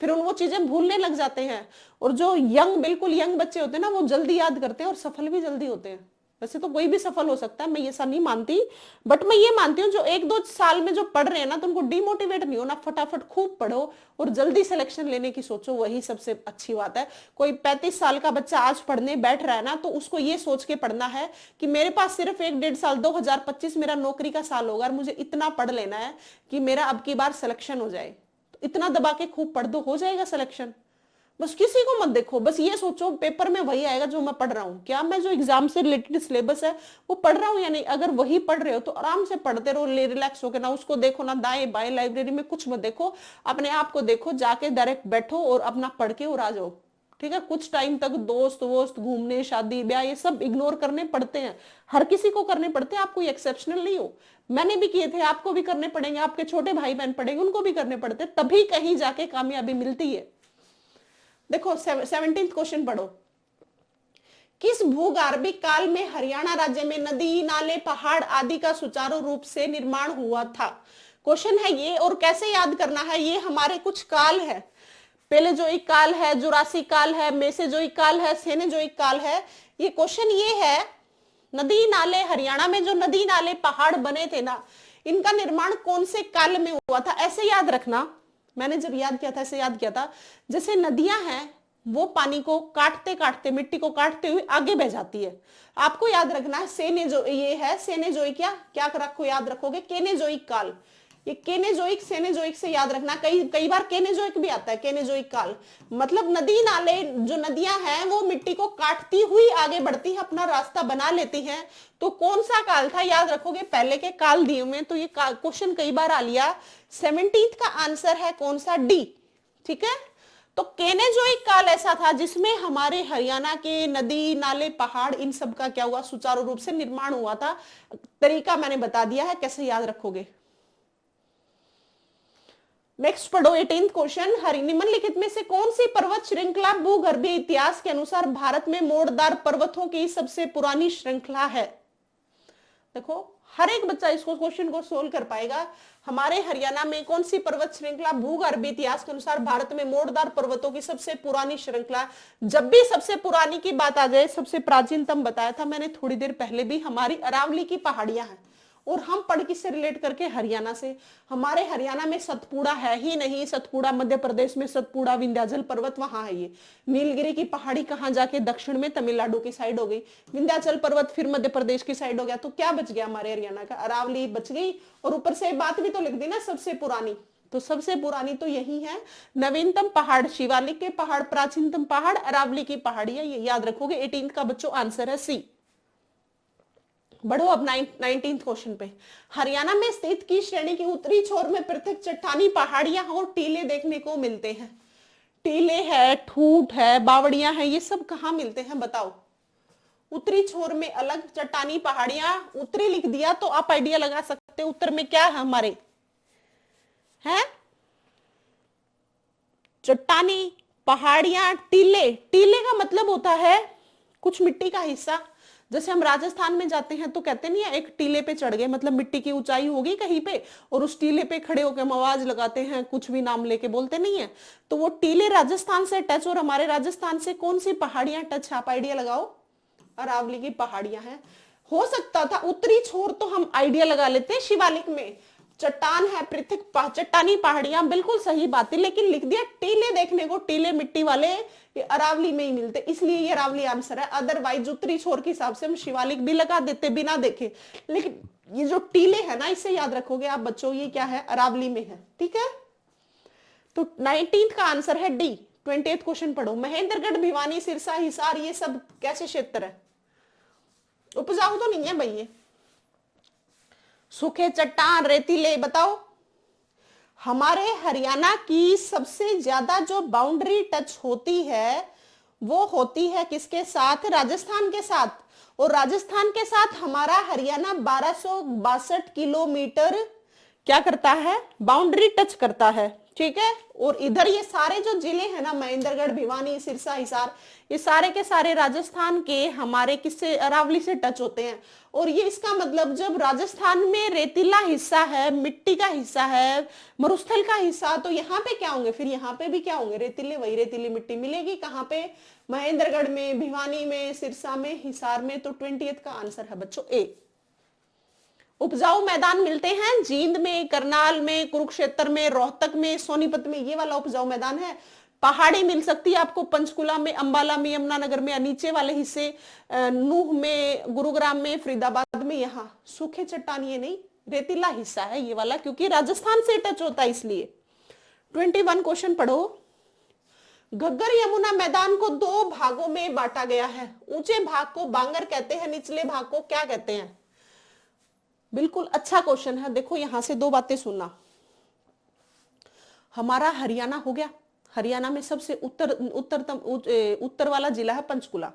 फिर उन वो चीजें भूलने लग जाते हैं। और जो बिल्कुल यंग बच्चे होते हैं ना, वो जल्दी याद करते हैं और सफल भी जल्दी होते हैं। वैसे तो कोई भी सफल हो सकता है, मैं ये सब नहीं मानती, बट मैं ये मानती हूँ जो 1-2 साल में जो पढ़ रहे हैं ना, तो उनको डिमोटिवेट नहीं होना, फटाफट खूब पढ़ो और जल्दी सिलेक्शन लेने की सोचो, वही सबसे अच्छी बात है। कोई 35 साल का बच्चा आज पढ़ने बैठ रहा है ना, तो उसको ये सोच के पढ़ना है कि मेरे पास सिर्फ 1-1.5 साल, 2025 मेरा नौकरी का साल होगा और मुझे इतना पढ़ लेना है कि मेरा अब की बार सिलेक्शन हो जाए। तो इतना दबा के खूब पढ़ दो, हो जाएगा सिलेक्शन। बस किसी को मत देखो, बस ये सोचो पेपर में वही आएगा जो मैं पढ़ रहा हूँ, क्या मैं जो एग्जाम से रिलेटेड सिलेबस है वो पढ़ रहा हूँ या नहीं। अगर वही पढ़ रहे हो तो आराम से पढ़ते रहो, रिलैक्स होकर, ना उसको देखो ना दाएं बाएं, लाइब्रेरी में कुछ मत देखो, अपने आप को देखो, जाके डायरेक्ट बैठो और अपना पढ़ के और आ जाओ। ठीक है, कुछ टाइम तक दोस्त वोस्त, घूमने, शादी ब्याह, ये सब इग्नोर करने पड़ते हैं, हर किसी को करने पड़ते हैं, आप कोई एक्सेप्शनल नहीं हो। मैंने भी किए थे, आपको भी करने पड़ेंगे, आपके छोटे भाई बहन पढ़ेंगे उनको भी करने पड़ते, तभी कहीं जाके कामयाबी मिलती है। देखो 17th क्वेश्चन पढ़ो। किस भूगर्भिक काल में हरियाणा राज्य में नदी, नाले, पहाड़ आदि का सुचारू रूप से निर्माण हुआ था? क्वेश्चन है ये, और कैसे याद करना है, ये हमारे कुछ काल है। पहले जो एक काल है, जुरासी काल है, मेसेजोइक काल है, सेनेजोइक काल है। ये क्वेश्चन ये है, नदी नाले, हरियाणा में जो नदी नाले पहाड़ बने थे ना, इनका निर्माण कौन से काल में हुआ था? ऐसे याद रखना, मैंने जब याद किया था ऐसे याद किया था, जैसे नदियां हैं वो पानी को काटते काटते, मिट्टी को काटते हुए आगे बह जाती है। आपको याद रखना है ये है सेनेजोइक, क्या रखो, याद रखोगे केनेजोइक काल। ये केनेजोइक सेनेजोइक से याद रखना, कई बार केनेजोइक भी आता है, केनेजोइक काल मतलब नदी नाले, जो नदियां हैं वो मिट्टी को काटती हुई आगे बढ़ती है, अपना रास्ता बना लेती हैं। तो कौन सा काल था, याद रखोगे, पहले के काल दिए में, तो ये क्वेश्चन कई बार आ लिया। 17th का आंसर है कौन सा? डी। ठीक है, तो केनेजोइक काल ऐसा था जिसमें हमारे हरियाणा के नदी नाले पहाड़ इन सब का क्या हुआ, सुचारू रूप से निर्माण हुआ था। तरीका मैंने बता दिया है, कैसे याद रखोगे। नेक्स्ट पढ़ो 18th क्वेश्चन। निम्नलिखित में से कौन सी पर्वत श्रृंखला भूगर्भीय इतिहास के अनुसार भारत में मोड़दार पर्वतों की सबसे पुरानी श्रृंखला है? देखो हर एक बच्चा इसको क्वेश्चन को सोल्व कर पाएगा। हमारे हरियाणा में कौन सी पर्वत श्रृंखला भूगर्भीय इतिहास के अनुसार भारत में मोड़दार पर्वतों की सबसे पुरानी श्रृंखला? जब भी सबसे पुरानी की बात आ जाए, सबसे प्राचीनतम बताया था मैंने थोड़ी देर पहले भी, हमारी अरावली की पहाड़ियां हैं। और हम पढ़ किससे रिलेट करके? हरियाणा से। हमारे हरियाणा में सतपुड़ा है ही नहीं, सतपुड़ा मध्य प्रदेश में, सतपुड़ा विंध्याचल पर्वत वहां है। ये नीलगिरी की पहाड़ी कहाँ जाके? दक्षिण में, तमिलनाडु की साइड हो गई। विंध्याचल पर्वत फिर मध्य प्रदेश की साइड हो गया। तो क्या बच गया हमारे हरियाणा का? अरावली बच गई। और ऊपर से बात भी तो लिख दी ना, सबसे पुरानी, तो सबसे पुरानी तो यही है। नवीनतम पहाड़ शिवालिक के पहाड़, प्राचीनतम पहाड़ अरावली की पहाड़ी है, ये याद रखोगे। 18th का बच्चों आंसर है सी। बढ़ो अब 19th क्वेश्चन पे। हरियाणा में स्थित की श्रेणी की उत्तरी छोर में पृथक चट्टानी पहाड़ियां और टीले देखने को मिलते हैं? टीले है, ठूठ है, बावड़ियां है, ये सब कहाँ मिलते हैं बताओ? उत्तरी छोर में अलग चट्टानी पहाड़ियां, उत्तरी लिख दिया तो आप आइडिया लगा सकते हो उत्तर में क्या है हमारे, है चट्टानी पहाड़ियां, टीले। टीले का मतलब होता है कुछ मिट्टी का हिस्सा। जैसे हम राजस्थान में जाते हैं तो कहते नहीं है एक टीले पे चढ़ गए, मतलब मिट्टी की ऊंचाई होगी कहीं पे और उस टीले पे खड़े होकर हम आवाज लगाते हैं, कुछ भी नाम लेके बोलते नहीं है। तो वो टीले राजस्थान से टच, और हमारे राजस्थान से कौन सी पहाड़ियां टच? आप आइडिया लगाओ। अरावली की पहाड़ियां हैं। हो सकता था उत्तरी छोर तो हम आइडिया लगा लेते हैं शिवालिक में, चट्टान है, पृथक चट्टानी पहाड़ियां, बिल्कुल सही बात है, लेकिन लिख दिया टीले देखने को, टीले मिट्टी वाले ये अरावली में ही मिलते, इसलिए ये अरावली आंसर है। अदरवाइज उत्तरी छोर के हिसाब से हम शिवालिक भी लगा देते बिना देखे, लेकिन ये जो टीले है ना, इससे याद रखोगे आप बच्चों, ये क्या है? अरावली में है। ठीक है, तो 19th का आंसर है डी। 20th क्वेश्चन पढ़ो। महेंद्रगढ़, भिवानी, सिरसा, हिसार, ये सब कैसे क्षेत्र है? उपजाऊ तो नहीं है भाई ये। सूखे चट्टान, रेतीले, बताओ। हमारे हरियाणा की सबसे ज्यादा जो बाउंड्री टच होती है वो होती है किसके साथ? राजस्थान के साथ। और राजस्थान के साथ हमारा हरियाणा 1262 किलोमीटर क्या करता है? बाउंड्री टच करता है। ठीक है। और इधर ये सारे जो जिले हैं ना, महेंद्रगढ़, भिवानी, सिरसा, हिसार, ये सारे के सारे राजस्थान के हमारे किससे, अरावली से टच होते हैं। और ये इसका मतलब जब राजस्थान में रेतीला हिस्सा है, मिट्टी का हिस्सा है, मरुस्थल का हिस्सा, तो यहाँ पे क्या होंगे, फिर यहाँ पे भी क्या होंगे, रेतीले, वही रेतीली मिट्टी मिलेगी। कहाँ पे, महेंद्रगढ़ में, भिवानी में, सिरसा में, हिसार में। तो 20th का आंसर है बच्चों ए। उपजाऊ मैदान मिलते हैं जींद में, करनाल में, कुरुक्षेत्र में, रोहतक में, सोनीपत में, ये वाला उपजाऊ मैदान है। पहाड़ी मिल सकती है आपको पंचकुला में, अंबाला में, यमुनानगर में, नीचे वाले हिस्से नूह में, गुरुग्राम में, फरीदाबाद में। यहाँ सूखे चट्टान, ये नहीं, रेतीला हिस्सा है ये वाला, क्योंकि राजस्थान से टच होता है इसलिए। 21 क्वेश्चन पढ़ो। घग्गर यमुना मैदान को 2 भागों में बांटा गया है। ऊंचे भाग को बांगर कहते हैं, निचले भाग को क्या कहते हैं? बिल्कुल अच्छा क्वेश्चन है। देखो यहां से 2 बातें सुनना। हमारा हरियाणा हो गया, हरियाणा में सबसे उत्तर वाला जिला है पंचकुला।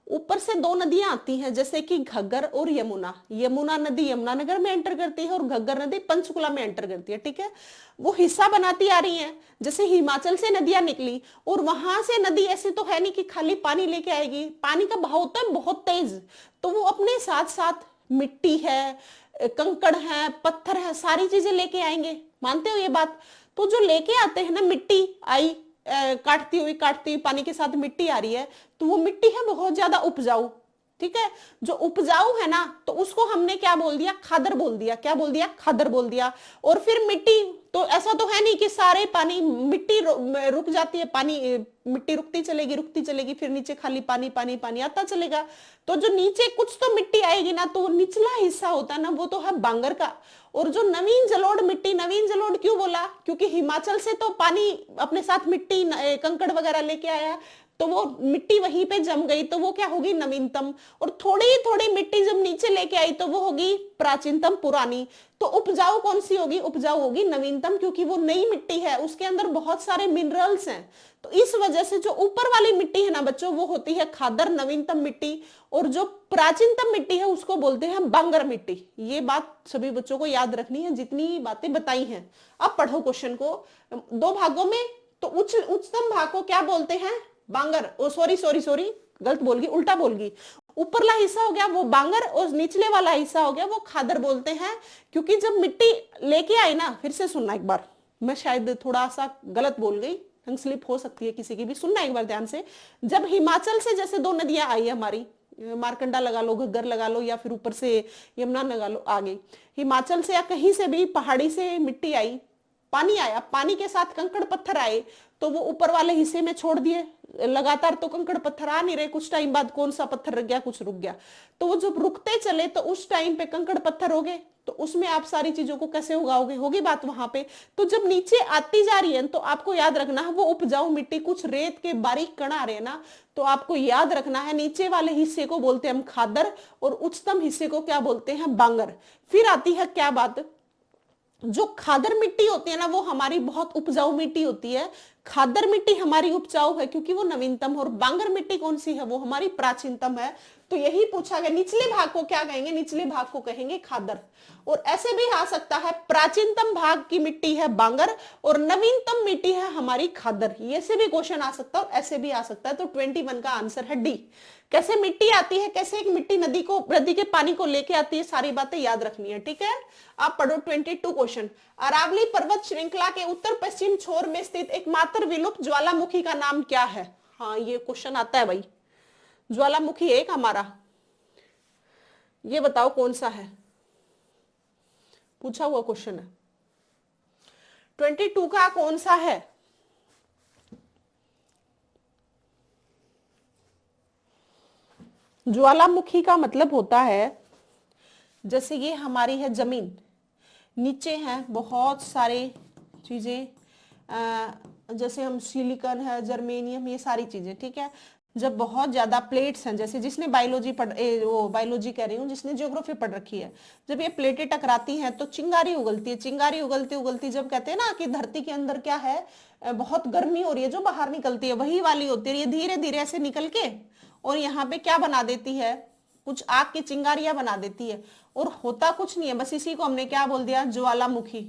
ऊपर से 2 नदियां आती हैं, जैसे कि घग्गर और यमुना। यमुना नदी यमुनानगर में एंटर करती है और घग्गर नदी पंचकुला में एंटर करती है, ठीक है। वो हिस्सा बनाती आ रही है। जैसे हिमाचल से नदियां निकली और वहां से नदी ऐसे तो है नहीं कि खाली पानी लेके आएगी, पानी का बहाव होता है बहुत तेज, तो वो अपने साथ साथ मिट्टी है, कंकड़ है, पत्थर है, सारी चीजें लेके आएंगे। मानते हो ये बात? तो जो लेके आते हैं ना, मिट्टी आई काटती हुई पानी के साथ मिट्टी आ रही है, तो वो मिट्टी है बहुत ज्यादा उपजाऊ, ठीक है। जो उपजाऊ है ना, तो उसको हमने क्या बोल दिया, खादर बोल दिया। क्या बोल दिया? खादर बोल दिया। और फिर मिट्टी, तो ऐसा तो है नहीं कि सारे पानी, मिट्टी रुक जाती है, पानी मिट्टी रुकती चलेगी, फिर नीचे खाली पानी पानी पानी आता चलेगा। तो जो नीचे कुछ तो मिट्टी आएगी ना, तो निचला हिस्सा होता है ना, वो तो है बांगर का। और जो नवीन जलोढ़ मिट्टी, नवीन जलोढ़ क्यों बोला? क्योंकि हिमाचल से तो पानी अपने साथ मिट्टी कंकड़ वगैरह लेके आया, तो वो मिट्टी वहीं पे जम गई, तो वो क्या होगी? नवीनतम। और थोड़ी थोड़ी मिट्टी जब नीचे लेके आई तो वो होगी प्राचीनतम, पुरानी। तो उपजाऊ कौन सी होगी? उपजाऊ होगी नवीनतम, क्योंकि वो नई मिट्टी है, उसके अंदर बहुत सारे मिनरल्स हैं। तो इस वजह से जो ऊपर वाली मिट्टी है ना बच्चों, वो होती है खादर, नवीनतम मिट्टी। और जो प्राचीनतम मिट्टी है उसको बोलते हैं बांगर मिट्टी। ये बात सभी बच्चों को याद रखनी है, जितनी बातें बताई हैं। अब पढ़ो क्वेश्चन को। 2 भागों में, तो उच्चतम भाग को क्या बोलते हैं? बांगर। ओ सॉरी, गलत बोल गई, उल्टा बोल गई। ऊपरला हिस्सा हो गया वो बांगर और निचले वाला हिस्सा हो गया वो खादर बोलते हैं। क्योंकि जब मिट्टी लेके आई ना, फिर से सुनना एक बार, मैं शायद थोड़ा सा गलत बोल गई, टंग स्लिप हो सकती है किसी की भी, सुनना एक बार ध्यान से। जब हिमाचल से जैसे 2 नदियां आई हमारी, मारकंडा लगा लो, घग्गर लगा लो, या फिर ऊपर से यमुना लगा लो, आ गई हिमाचल से या कहीं से भी पहाड़ी से मिट्टी आई, पानी आया, पानी के साथ कंकड़ पत्थर आए, तो वो ऊपर वाले हिस्से में छोड़ दिए। लगातार तो कंकड़ पत्थर आ नहीं रहे, कुछ टाइम बाद कौन सा पत्थर रख गया, कुछ रुक गया। तो वो जब रुकते चले तो उस टाइम पे कंकड़ पत्थर हो गए, तो उसमें आप सारी चीजों को कैसे उगाओगे? होगी बात वहां पे। तो जब नीचे आती जा रही है तो आपको याद रखना है, वो उपजाऊ मिट्टी, कुछ रेत के बारीक कण आ रहे हैं ना, तो आपको याद रखना है नीचे वाले हिस्से को बोलते हैं हम खादर और उच्चतम हिस्से को क्या बोलते हैं? बांगर। फिर आती है क्या बात, जो खादर मिट्टी होती है ना, वो हमारी बहुत उपजाऊ मिट्टी होती है। खादर मिट्टी हमारी उपजाऊ है क्योंकि वो नवीनतम, और बांगर मिट्टी कौन सी है? वो हमारी प्राचीनतम है। तो यही पूछा गया। निचले भाग को क्या कहेंगे? निचले भाग को कहेंगे खादर। और ऐसे भी आ सकता है, प्राचीनतम भाग की मिट्टी है बांगर और नवीनतम मिट्टी है हमारी खादर। ये से भी क्वेश्चन आ सकता है और ऐसे भी आ सकता है। तो 21 का आंसर है डी। कैसे मिट्टी आती है, कैसे एक मिट्टी नदी के पानी को लेके आती है, सारी बातें याद रखनी है, ठीक है। आप पढ़ो 22 क्वेश्चन। अरावली पर्वत श्रृंखला के उत्तर पश्चिम छोर में स्थित एकमात्र विलुप्त ज्वालामुखी का नाम क्या है? हाँ, ये क्वेश्चन आता है भाई। ज्वालामुखी एक हमारा, ये बताओ कौन सा है? पूछा हुआ क्वेश्चन है। 22 का कौन सा है? ज्वालामुखी का मतलब होता है, जैसे ये हमारी है जमीन, नीचे हैं बहुत सारे चीजें, जैसे हम सिलिकॉन है, जर्मेनियम, ये सारी चीजें, ठीक है। जब बहुत ज्यादा प्लेट्स हैं, जैसे जिसने बायोलॉजी कह रही हूँ, जिसने ज्योग्राफी पढ़ रखी है, जब ये प्लेटें टकराती हैं तो चिंगारी उगलती है। चिंगारी उगलती उगलती जब कहते हैं ना कि धरती के अंदर क्या है, बहुत गर्मी हो रही है, जो बाहर निकलती है वही वाली होती है। ये धीरे धीरे ऐसे निकल के और यहाँ पे क्या बना देती है, कुछ आग की चिंगारियां बना देती है। और होता कुछ नहीं है, बस इसी को हमने क्या बोल दिया? ज्वालामुखी।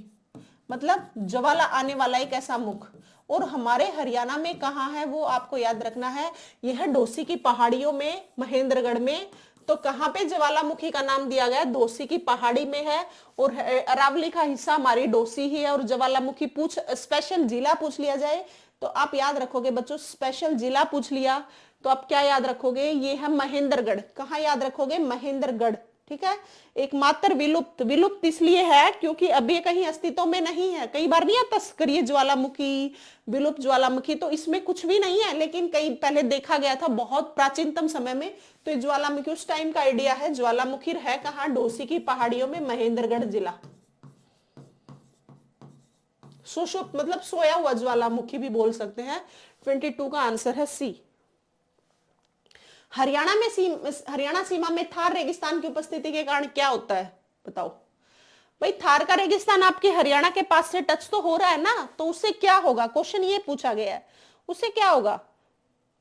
मतलब ज्वाला आने वाला एक ऐसा मुख। और हमारे हरियाणा में कहाँ है वो आपको याद रखना है, यह डोसी की पहाड़ियों में, महेंद्रगढ़ में। तो कहाँ पे ज्वालामुखी का नाम दिया गया, डोसी की पहाड़ी में है। और अरावली का हिस्सा हमारी डोसी ही है। और ज्वालामुखी पूछ स्पेशल जिला पूछ लिया जाए तो आप याद रखोगे बच्चों, स्पेशल जिला पूछ लिया तो आप क्या याद रखोगे, ये है महेंद्रगढ़। कहाँ याद रखोगे, महेंद्रगढ़। ठीक है, एकमात्र विलुप्त, विलुप्त इसलिए है क्योंकि अभी कहीं अस्तित्व में नहीं है। कई बार नहीं आता करिए ज्वालामुखी, विलुप्त ज्वालामुखी, तो इसमें कुछ भी नहीं है, लेकिन कई पहले देखा गया था बहुत प्राचीनतम समय में। तो ज्वालामुखी उस टाइम का आइडिया है। ज्वालामुखी है कहाँ, डोसी की पहाड़ियों में, महेंद्रगढ़ जिला। सुषुप्त मतलब सोया हुआ ज्वालामुखी भी बोल सकते हैं। 22 का आंसर है सी। हरियाणा सीमा में थार रेगिस्तान की उपस्थिति के कारण क्या होता है, बताओ भाई। थार का रेगिस्तान आपके हरियाणा के पास से टच तो हो रहा है ना, तो उससे क्या होगा, क्वेश्चन ये पूछा गया है, उससे क्या होगा।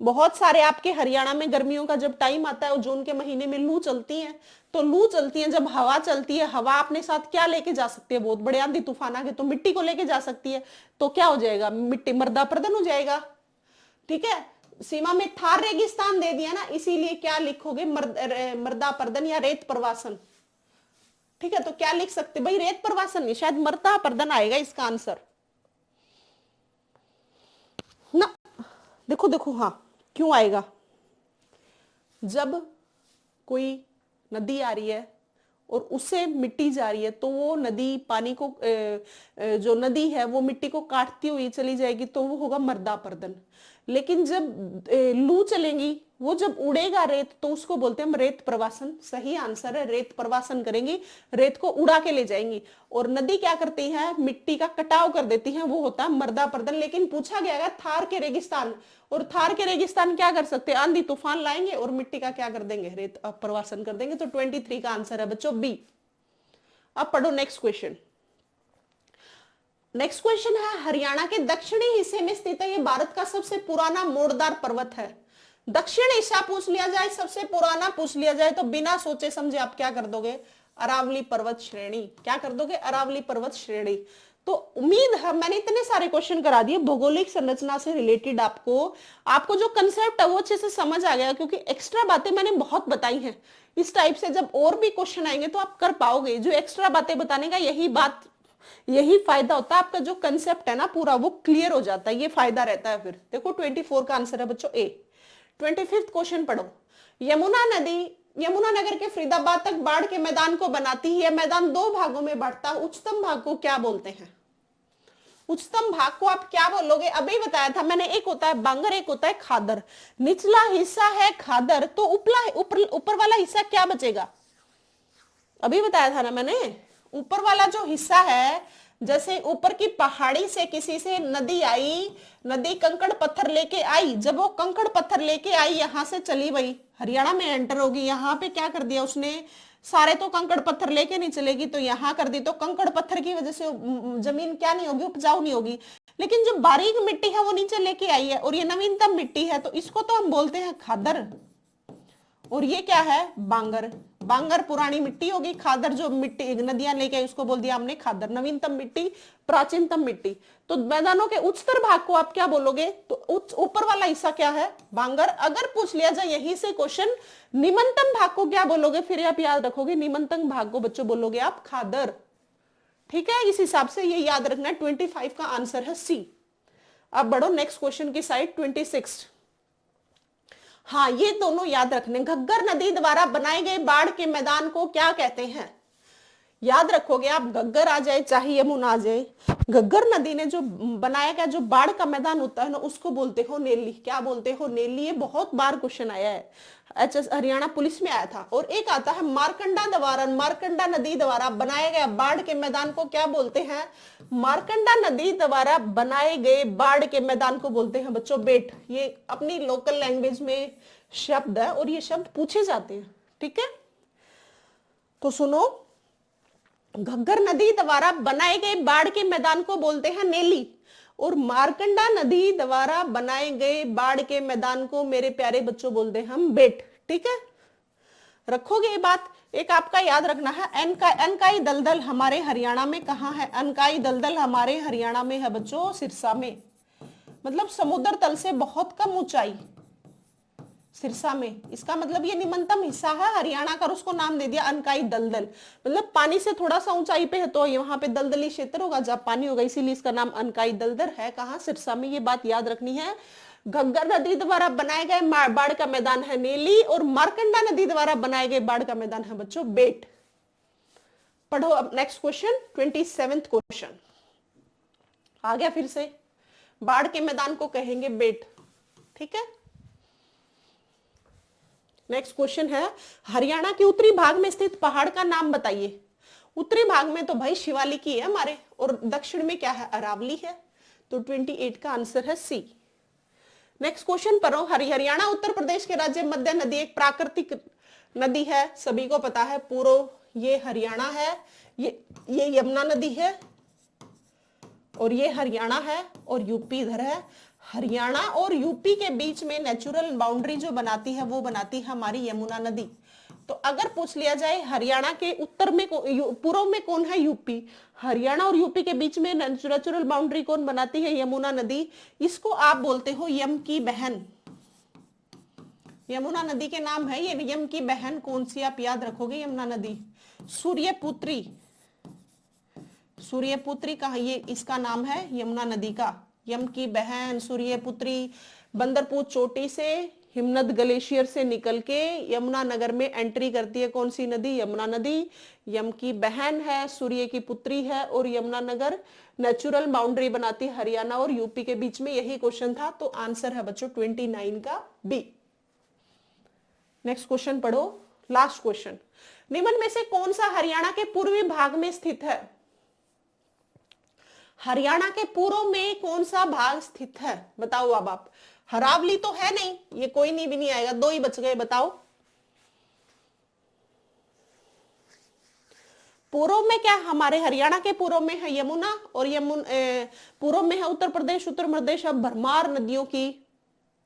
बहुत सारे आपके हरियाणा में गर्मियों का जब टाइम आता है, जून के महीने में लू चलती है। तो लू चलती है, जब हवा चलती है, हवा अपने साथ क्या लेके जा सकती है, बहुत बड़े आंधी तूफान आ गए तो मिट्टी को लेके जा सकती है। तो क्या हो जाएगा, मिट्टी मृदा प्रदन हो जाएगा। ठीक है, सीमा में थार रेगिस्तान दे दिया ना, इसीलिए क्या लिखोगे, मृदा प्रदन या रेत प्रवासन। ठीक है, तो क्या लिख सकते भाई, रेत प्रवासन नहीं, शायद मृदा प्रदन आएगा इसका आंसर ना। देखो देखो, हाँ क्यों आएगा, जब कोई नदी आ रही है और उससे मिट्टी जा रही है तो वो नदी पानी को जो नदी है वो मिट्टी को काटती हुई चली जाएगी, तो वो होगा मृदा पर्दन। लेकिन जब लू चलेंगी, वो जब उड़ेगा रेत, तो उसको बोलते हैं हम रेत प्रवासन। सही आंसर है, रेत प्रवासन करेंगी, रेत को उड़ा के ले जाएंगी। और नदी क्या करती है, मिट्टी का कटाव कर देती है, वो होता है मृदा पर्दन। लेकिन पूछा गया है थार के रेगिस्तान, और थार के रेगिस्तान क्या कर सकते हैं, आंधी तूफान लाएंगे और मिट्टी का क्या कर देंगे, रेत प्रवासन कर देंगे। तो 23 का आंसर है बच्चों बी। अब पढ़ो नेक्स्ट क्वेश्चन। नेक्स्ट क्वेश्चन है, हरियाणा के दक्षिणी हिस्से में स्थित है, ये भारत का सबसे पुराना मोड़दार पर्वत है। दक्षिण हिस्सा पूछ लिया जाए, सबसे पुराना पूछ लिया जाए, तो बिना सोचे समझे आप क्या कर दोगे, अरावली पर्वत श्रेणी। क्या कर दोगे, अरावली पर्वत श्रेणी। तो उम्मीद है मैंने इतने सारे क्वेश्चन करा दिए भौगोलिक संरचना से रिलेटेड, आपको जो कंसेप्ट है वो अच्छे से समझ आ गया, क्योंकि एक्स्ट्रा बातें मैंने बहुत बताई हैं। इस टाइप से जब और भी क्वेश्चन आएंगे तो आप कर पाओगे। जो एक्स्ट्रा बातें बताने का यही फायदा होता है, आपका जो कंसेप्ट है ना पूरा वो क्लियर हो जाता है, ये फायदा रहता है। फिर देखो 24 का आंसर है बच्चों ए। 25 क्वेश्चन पढ़ो। यमुना नदी यमुनानगर के फरीदाबाद तक बाढ़ के मैदान को बनाती है। यह मैदान दो भागों में बढ़ता है, उच्चतम भाग को क्या बोलते हैं, उच्चतम भाग को आप क्या बोलोगे, अभी बताया था मैंने, एक होता है बांगर, एक होता है खादर। निचला हिस्सा है खादर, तो ऊपर वाला हिस्सा क्या बचेगा, अभी बताया था ना मैंने। ऊपर वाला जो हिस्सा है, जैसे ऊपर की पहाड़ी से किसी से नदी आई, नदी कंकड़ पत्थर लेके आई, जब वो कंकड़ पत्थर लेके आई यहां से चली गई, हरियाणा में एंटर होगी, यहाँ पे क्या कर दिया उसने, सारे तो कंकड़ पत्थर लेके नहीं चलेगी, तो यहाँ कर दी, तो कंकड़ पत्थर की वजह से जमीन क्या नहीं होगी, उपजाऊ नहीं होगी। लेकिन जो बारीक मिट्टी है वो नीचे लेके आई है, और ये नवीनतम मिट्टी है, तो इसको तो हम बोलते हैं खादर। और ये क्या है, बांगर। बांगर पुरानी मिट्टी होगी, खादर जो मिट्टी नदियां लेके आई उसको बोल दिया हमने खादर। नवीनतम मिट्टी, प्राचीनतम मिट्टी। तो मैदानों के उच्चतर भाग को आप क्या बोलोगे, तो ऊपर वाला हिस्सा क्या है, बांगर। अगर पूछ लिया जाए यही से क्वेश्चन, निम्नतम भाग को क्या बोलोगे, फिर आप याद रखोगे निम्नतम भाग को बच्चों बोलोगे आप खादर। ठीक है, इस हिसाब से ये याद रखना है। 25 का आंसर है सी। अब बढ़ो नेक्स्ट क्वेश्चन की साइड, 26। हाँ, ये दोनों याद रखने। घग्गर नदी द्वारा बनाए गए बाढ़ के मैदान को क्या कहते हैं, याद रखोगे आप, घग्गर आ जाए चाहे यमुना आ जाए, घग्गर नदी ने जो बनाया गया जो बाढ़ का मैदान होता है ना, उसको बोलते हो नेली। क्या बोलते हो, नेली। ये बहुत बार क्वेश्चन आया है, एचएस हरियाणा पुलिस में आया था। और एक आता है मारकंडा नदी द्वारा बनाया गया बाढ़ के मैदान को क्या बोलते हैं, मारकंडा नदी द्वारा बनाए गए बाढ़ के मैदान को बोलते हैं बच्चों बेट। ये अपनी लोकल लैंग्वेज में शब्द है और ये शब्द पूछे जाते हैं। ठीक है, तो सुनो, घग्गर नदी द्वारा बनाए गए बाढ़ के मैदान को बोलते हैं नेली, और मारकंडा नदी द्वारा बनाए गए बाढ़ के मैदान को मेरे प्यारे बच्चों बोलते हैं हम बेट। ठीक है, रखोगे ये बात? एक आपका याद रखना है, अनकाई दलदल हमारे हरियाणा में कहाँ है? अनकाई दलदल हमारे हरियाणा में है बच्चों, सिरसा में। मतलब समुद्र तल से बहुत कम ऊंचाई, सिरसा में। इसका मतलब ये निम्नतम हिस्सा है हरियाणा का, और उसको नाम दे दिया अनकाई दलदल। मतलब पानी से थोड़ा सा ऊंचाई पे है तो वहां पे दलदली क्षेत्र होगा जब पानी होगा, इसीलिए इसका नाम अनकाई दलदल है। कहाँ? सिरसा में। ये बात याद रखनी है। घग्गर नदी द्वारा बनाए गए बाढ़ का मैदान है नेली, और मारकंडा नदी द्वारा बनाए गए बाढ़ का मैदान है बच्चों बेट। पढ़ो अब नेक्स्ट क्वेश्चन, 27वां क्वेश्चन आ गया फिर से। बाढ़ के मैदान को कहेंगे बेट, ठीक है। नेक्स्ट क्वेश्चन है, हरियाणा के उत्तरी भाग में स्थित पहाड़ का नाम बताइए। उत्तरी भाग में तो भाई शिवालिकी है हमारे, और दक्षिण में क्या है? अरावली है। तो 28 का आंसर है सी। नेक्स्ट क्वेश्चन पढ़ो, हरियाणा उत्तर प्रदेश के राज्य मध्य नदी एक प्राकृतिक नदी है, सभी को पता है। पूर्व ये हरियाणा है, ये यमुना नदी है, और ये हरियाणा है, और यूपी इधर है। हरियाणा और यूपी के बीच में नेचुरल बाउंड्री जो बनाती है वो बनाती है हमारी यमुना नदी। तो अगर पूछ लिया जाए हरियाणा के उत्तर में पूर्व में कौन है? यूपी। हरियाणा और यूपी के बीच में नेचुरल बाउंड्री कौन बनाती है? यमुना नदी। इसको आप बोलते हो यम की बहन। यमुना नदी के नाम है ये, यम की बहन कौन सी? आप याद रखोगे यमुना नदी, सूर्यपुत्री। सूर्यपुत्री का ये इसका नाम है यमुना नदी का, यम की बहन सूर्यपुत्री। बंदरपुर चोटी से हिमनद ग्लेशियर से निकल के यमुना नगर में एंट्री करती है कौन सी नदी? यमुना नदी। यम की बहन है, सूर्य की पुत्री है, और यमुना नगर नेचुरल बाउंड्री बनाती है हरियाणा और यूपी के बीच में। यही क्वेश्चन था, तो आंसर है बच्चों 29 का बी। नेक्स्ट क्वेश्चन पढ़ो, लास्ट क्वेश्चन। निम्न में से कौन सा हरियाणा के पूर्वी भाग में स्थित है? हरियाणा के पूर्व में कौन सा भाग स्थित है? बताओ अब आप। हरावली तो है नहीं, ये कोई नहीं भी नहीं आएगा, दो ही बच गए। बताओ पूर्व में क्या? हमारे हरियाणा के पूर्व में है यमुना, और पूर्व में है उत्तर प्रदेश। उत्तर प्रदेश अब भरमार नदियों की,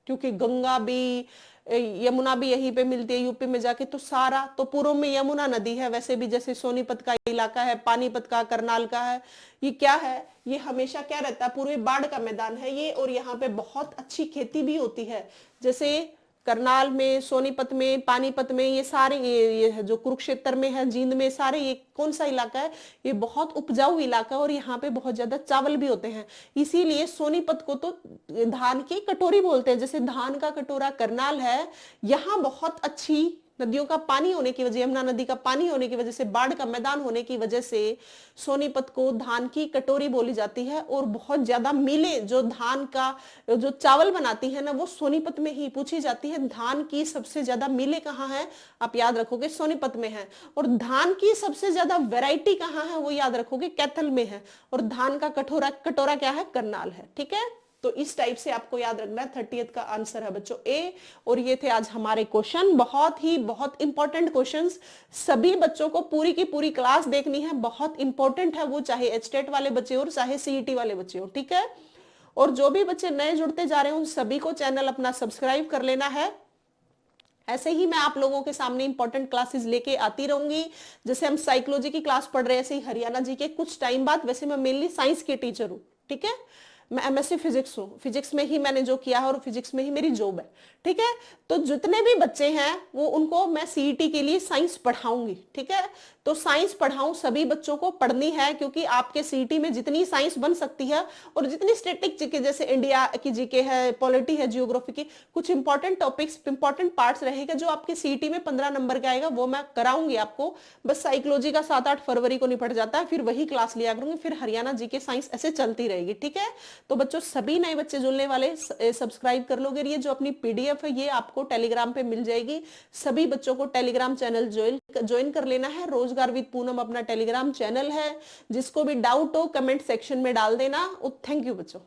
क्योंकि गंगा भी यमुना भी यहीं पे मिलती है यूपी में जाके, तो सारा तो पूर्व में यमुना नदी है। वैसे भी जैसे सोनीपत का इलाका है, पानीपत का, करनाल का है, ये क्या है? ये हमेशा क्या रहता है? पूर्वी बाढ़ का मैदान है ये, और यहाँ पे बहुत अच्छी खेती भी होती है। जैसे करनाल में, सोनीपत में, पानीपत में, ये सारे ये जो कुरुक्षेत्र में है, जींद में, सारे ये कौन सा इलाका है? ये बहुत उपजाऊ इलाका है, और यहाँ पे बहुत ज्यादा चावल भी होते हैं। इसीलिए सोनीपत को तो धान की कटोरी बोलते हैं। जैसे धान का कटोरा करनाल है, यहाँ बहुत अच्छी नदियों का पानी होने की वजह, यमुना नदी का पानी होने की वजह से, बाढ़ का मैदान होने की वजह से सोनीपत को धान की कटोरी बोली जाती है। और बहुत ज्यादा मिलें जो धान का जो चावल बनाती है ना, वो सोनीपत में ही पूछी जाती है। धान की सबसे ज्यादा मिलें कहाँ है? आप याद रखोगे सोनीपत में है। और धान की सबसे ज्यादा वैरायटी कहाँ है? वो याद रखोगे कैथल में है। और धान का कटोरा क्या है? करनाल है, ठीक है। तो इस टाइप से आपको याद रखना है। 30th का आंसर है बच्चों ए। और ये थे आज हमारे क्वेश्चन, बहुत इंपॉर्टेंट क्वेश्चंस। सभी बच्चों को पूरी की पूरी क्लास देखनी है, बहुत इंपॉर्टेंट है वो, चाहे एचटेट वाले बच्चे हो चाहे सीईटी वाले बच्चे हो, ठीक है। और जो भी बच्चे नए जुड़ते जा रहे हैं उन सभी को चैनल अपना सब्सक्राइब कर लेना है। ऐसे ही मैं आप लोगों के सामने इंपॉर्टेंट क्लासेस लेके आती रहूंगी। जैसे हम साइकोलॉजी की क्लास पढ़ रहे हैं, ऐसे ही हरियाणा जी के कुछ टाइम बाद। वैसे मैं मेनली साइंस की टीचर हूँ, ठीक है। मैं एमएससी फिजिक्स हूँ, फिजिक्स में ही मैंने जो किया है और फिजिक्स में ही मेरी जॉब है, ठीक है। तो जितने भी बच्चे हैं वो उनको मैं सीईटी के लिए साइंस पढ़ाऊंगी, ठीक है। तो साइंस पढ़ाऊं, सभी बच्चों को पढ़नी है, क्योंकि आपके सीईटी में जितनी साइंस बन सकती है और जितनी स्टैटिक जीके, जैसे इंडिया की जीके है, पॉलिटी है, जियोग्राफी की, कुछ इंपॉर्टेंट टॉपिक्स, इंपॉर्टेंट पार्ट्स रहेगा जो आपके सीईटी में 15 नंबर का आएगा, वो मैं कराऊंगी आपको। बस साइकोलॉजी का 7-8 फरवरी को निपट जाता है, फिर वही क्लास लिया करूंगी, फिर हरियाणा जीके साइंस ऐसे चलती रहेगी, ठीक है। तो बच्चों, सभी नए बच्चे जुड़ने वाले सब्सक्राइब कर लोगे। ये जो अपनी पीडीएफ है ये आपको टेलीग्राम पे मिल जाएगी। सभी बच्चों को टेलीग्राम चैनल ज्वाइन कर लेना है। रोजगार विद पूनम अपना टेलीग्राम चैनल है। जिसको भी डाउट हो कमेंट सेक्शन में डाल देना। थैंक यू बच्चों।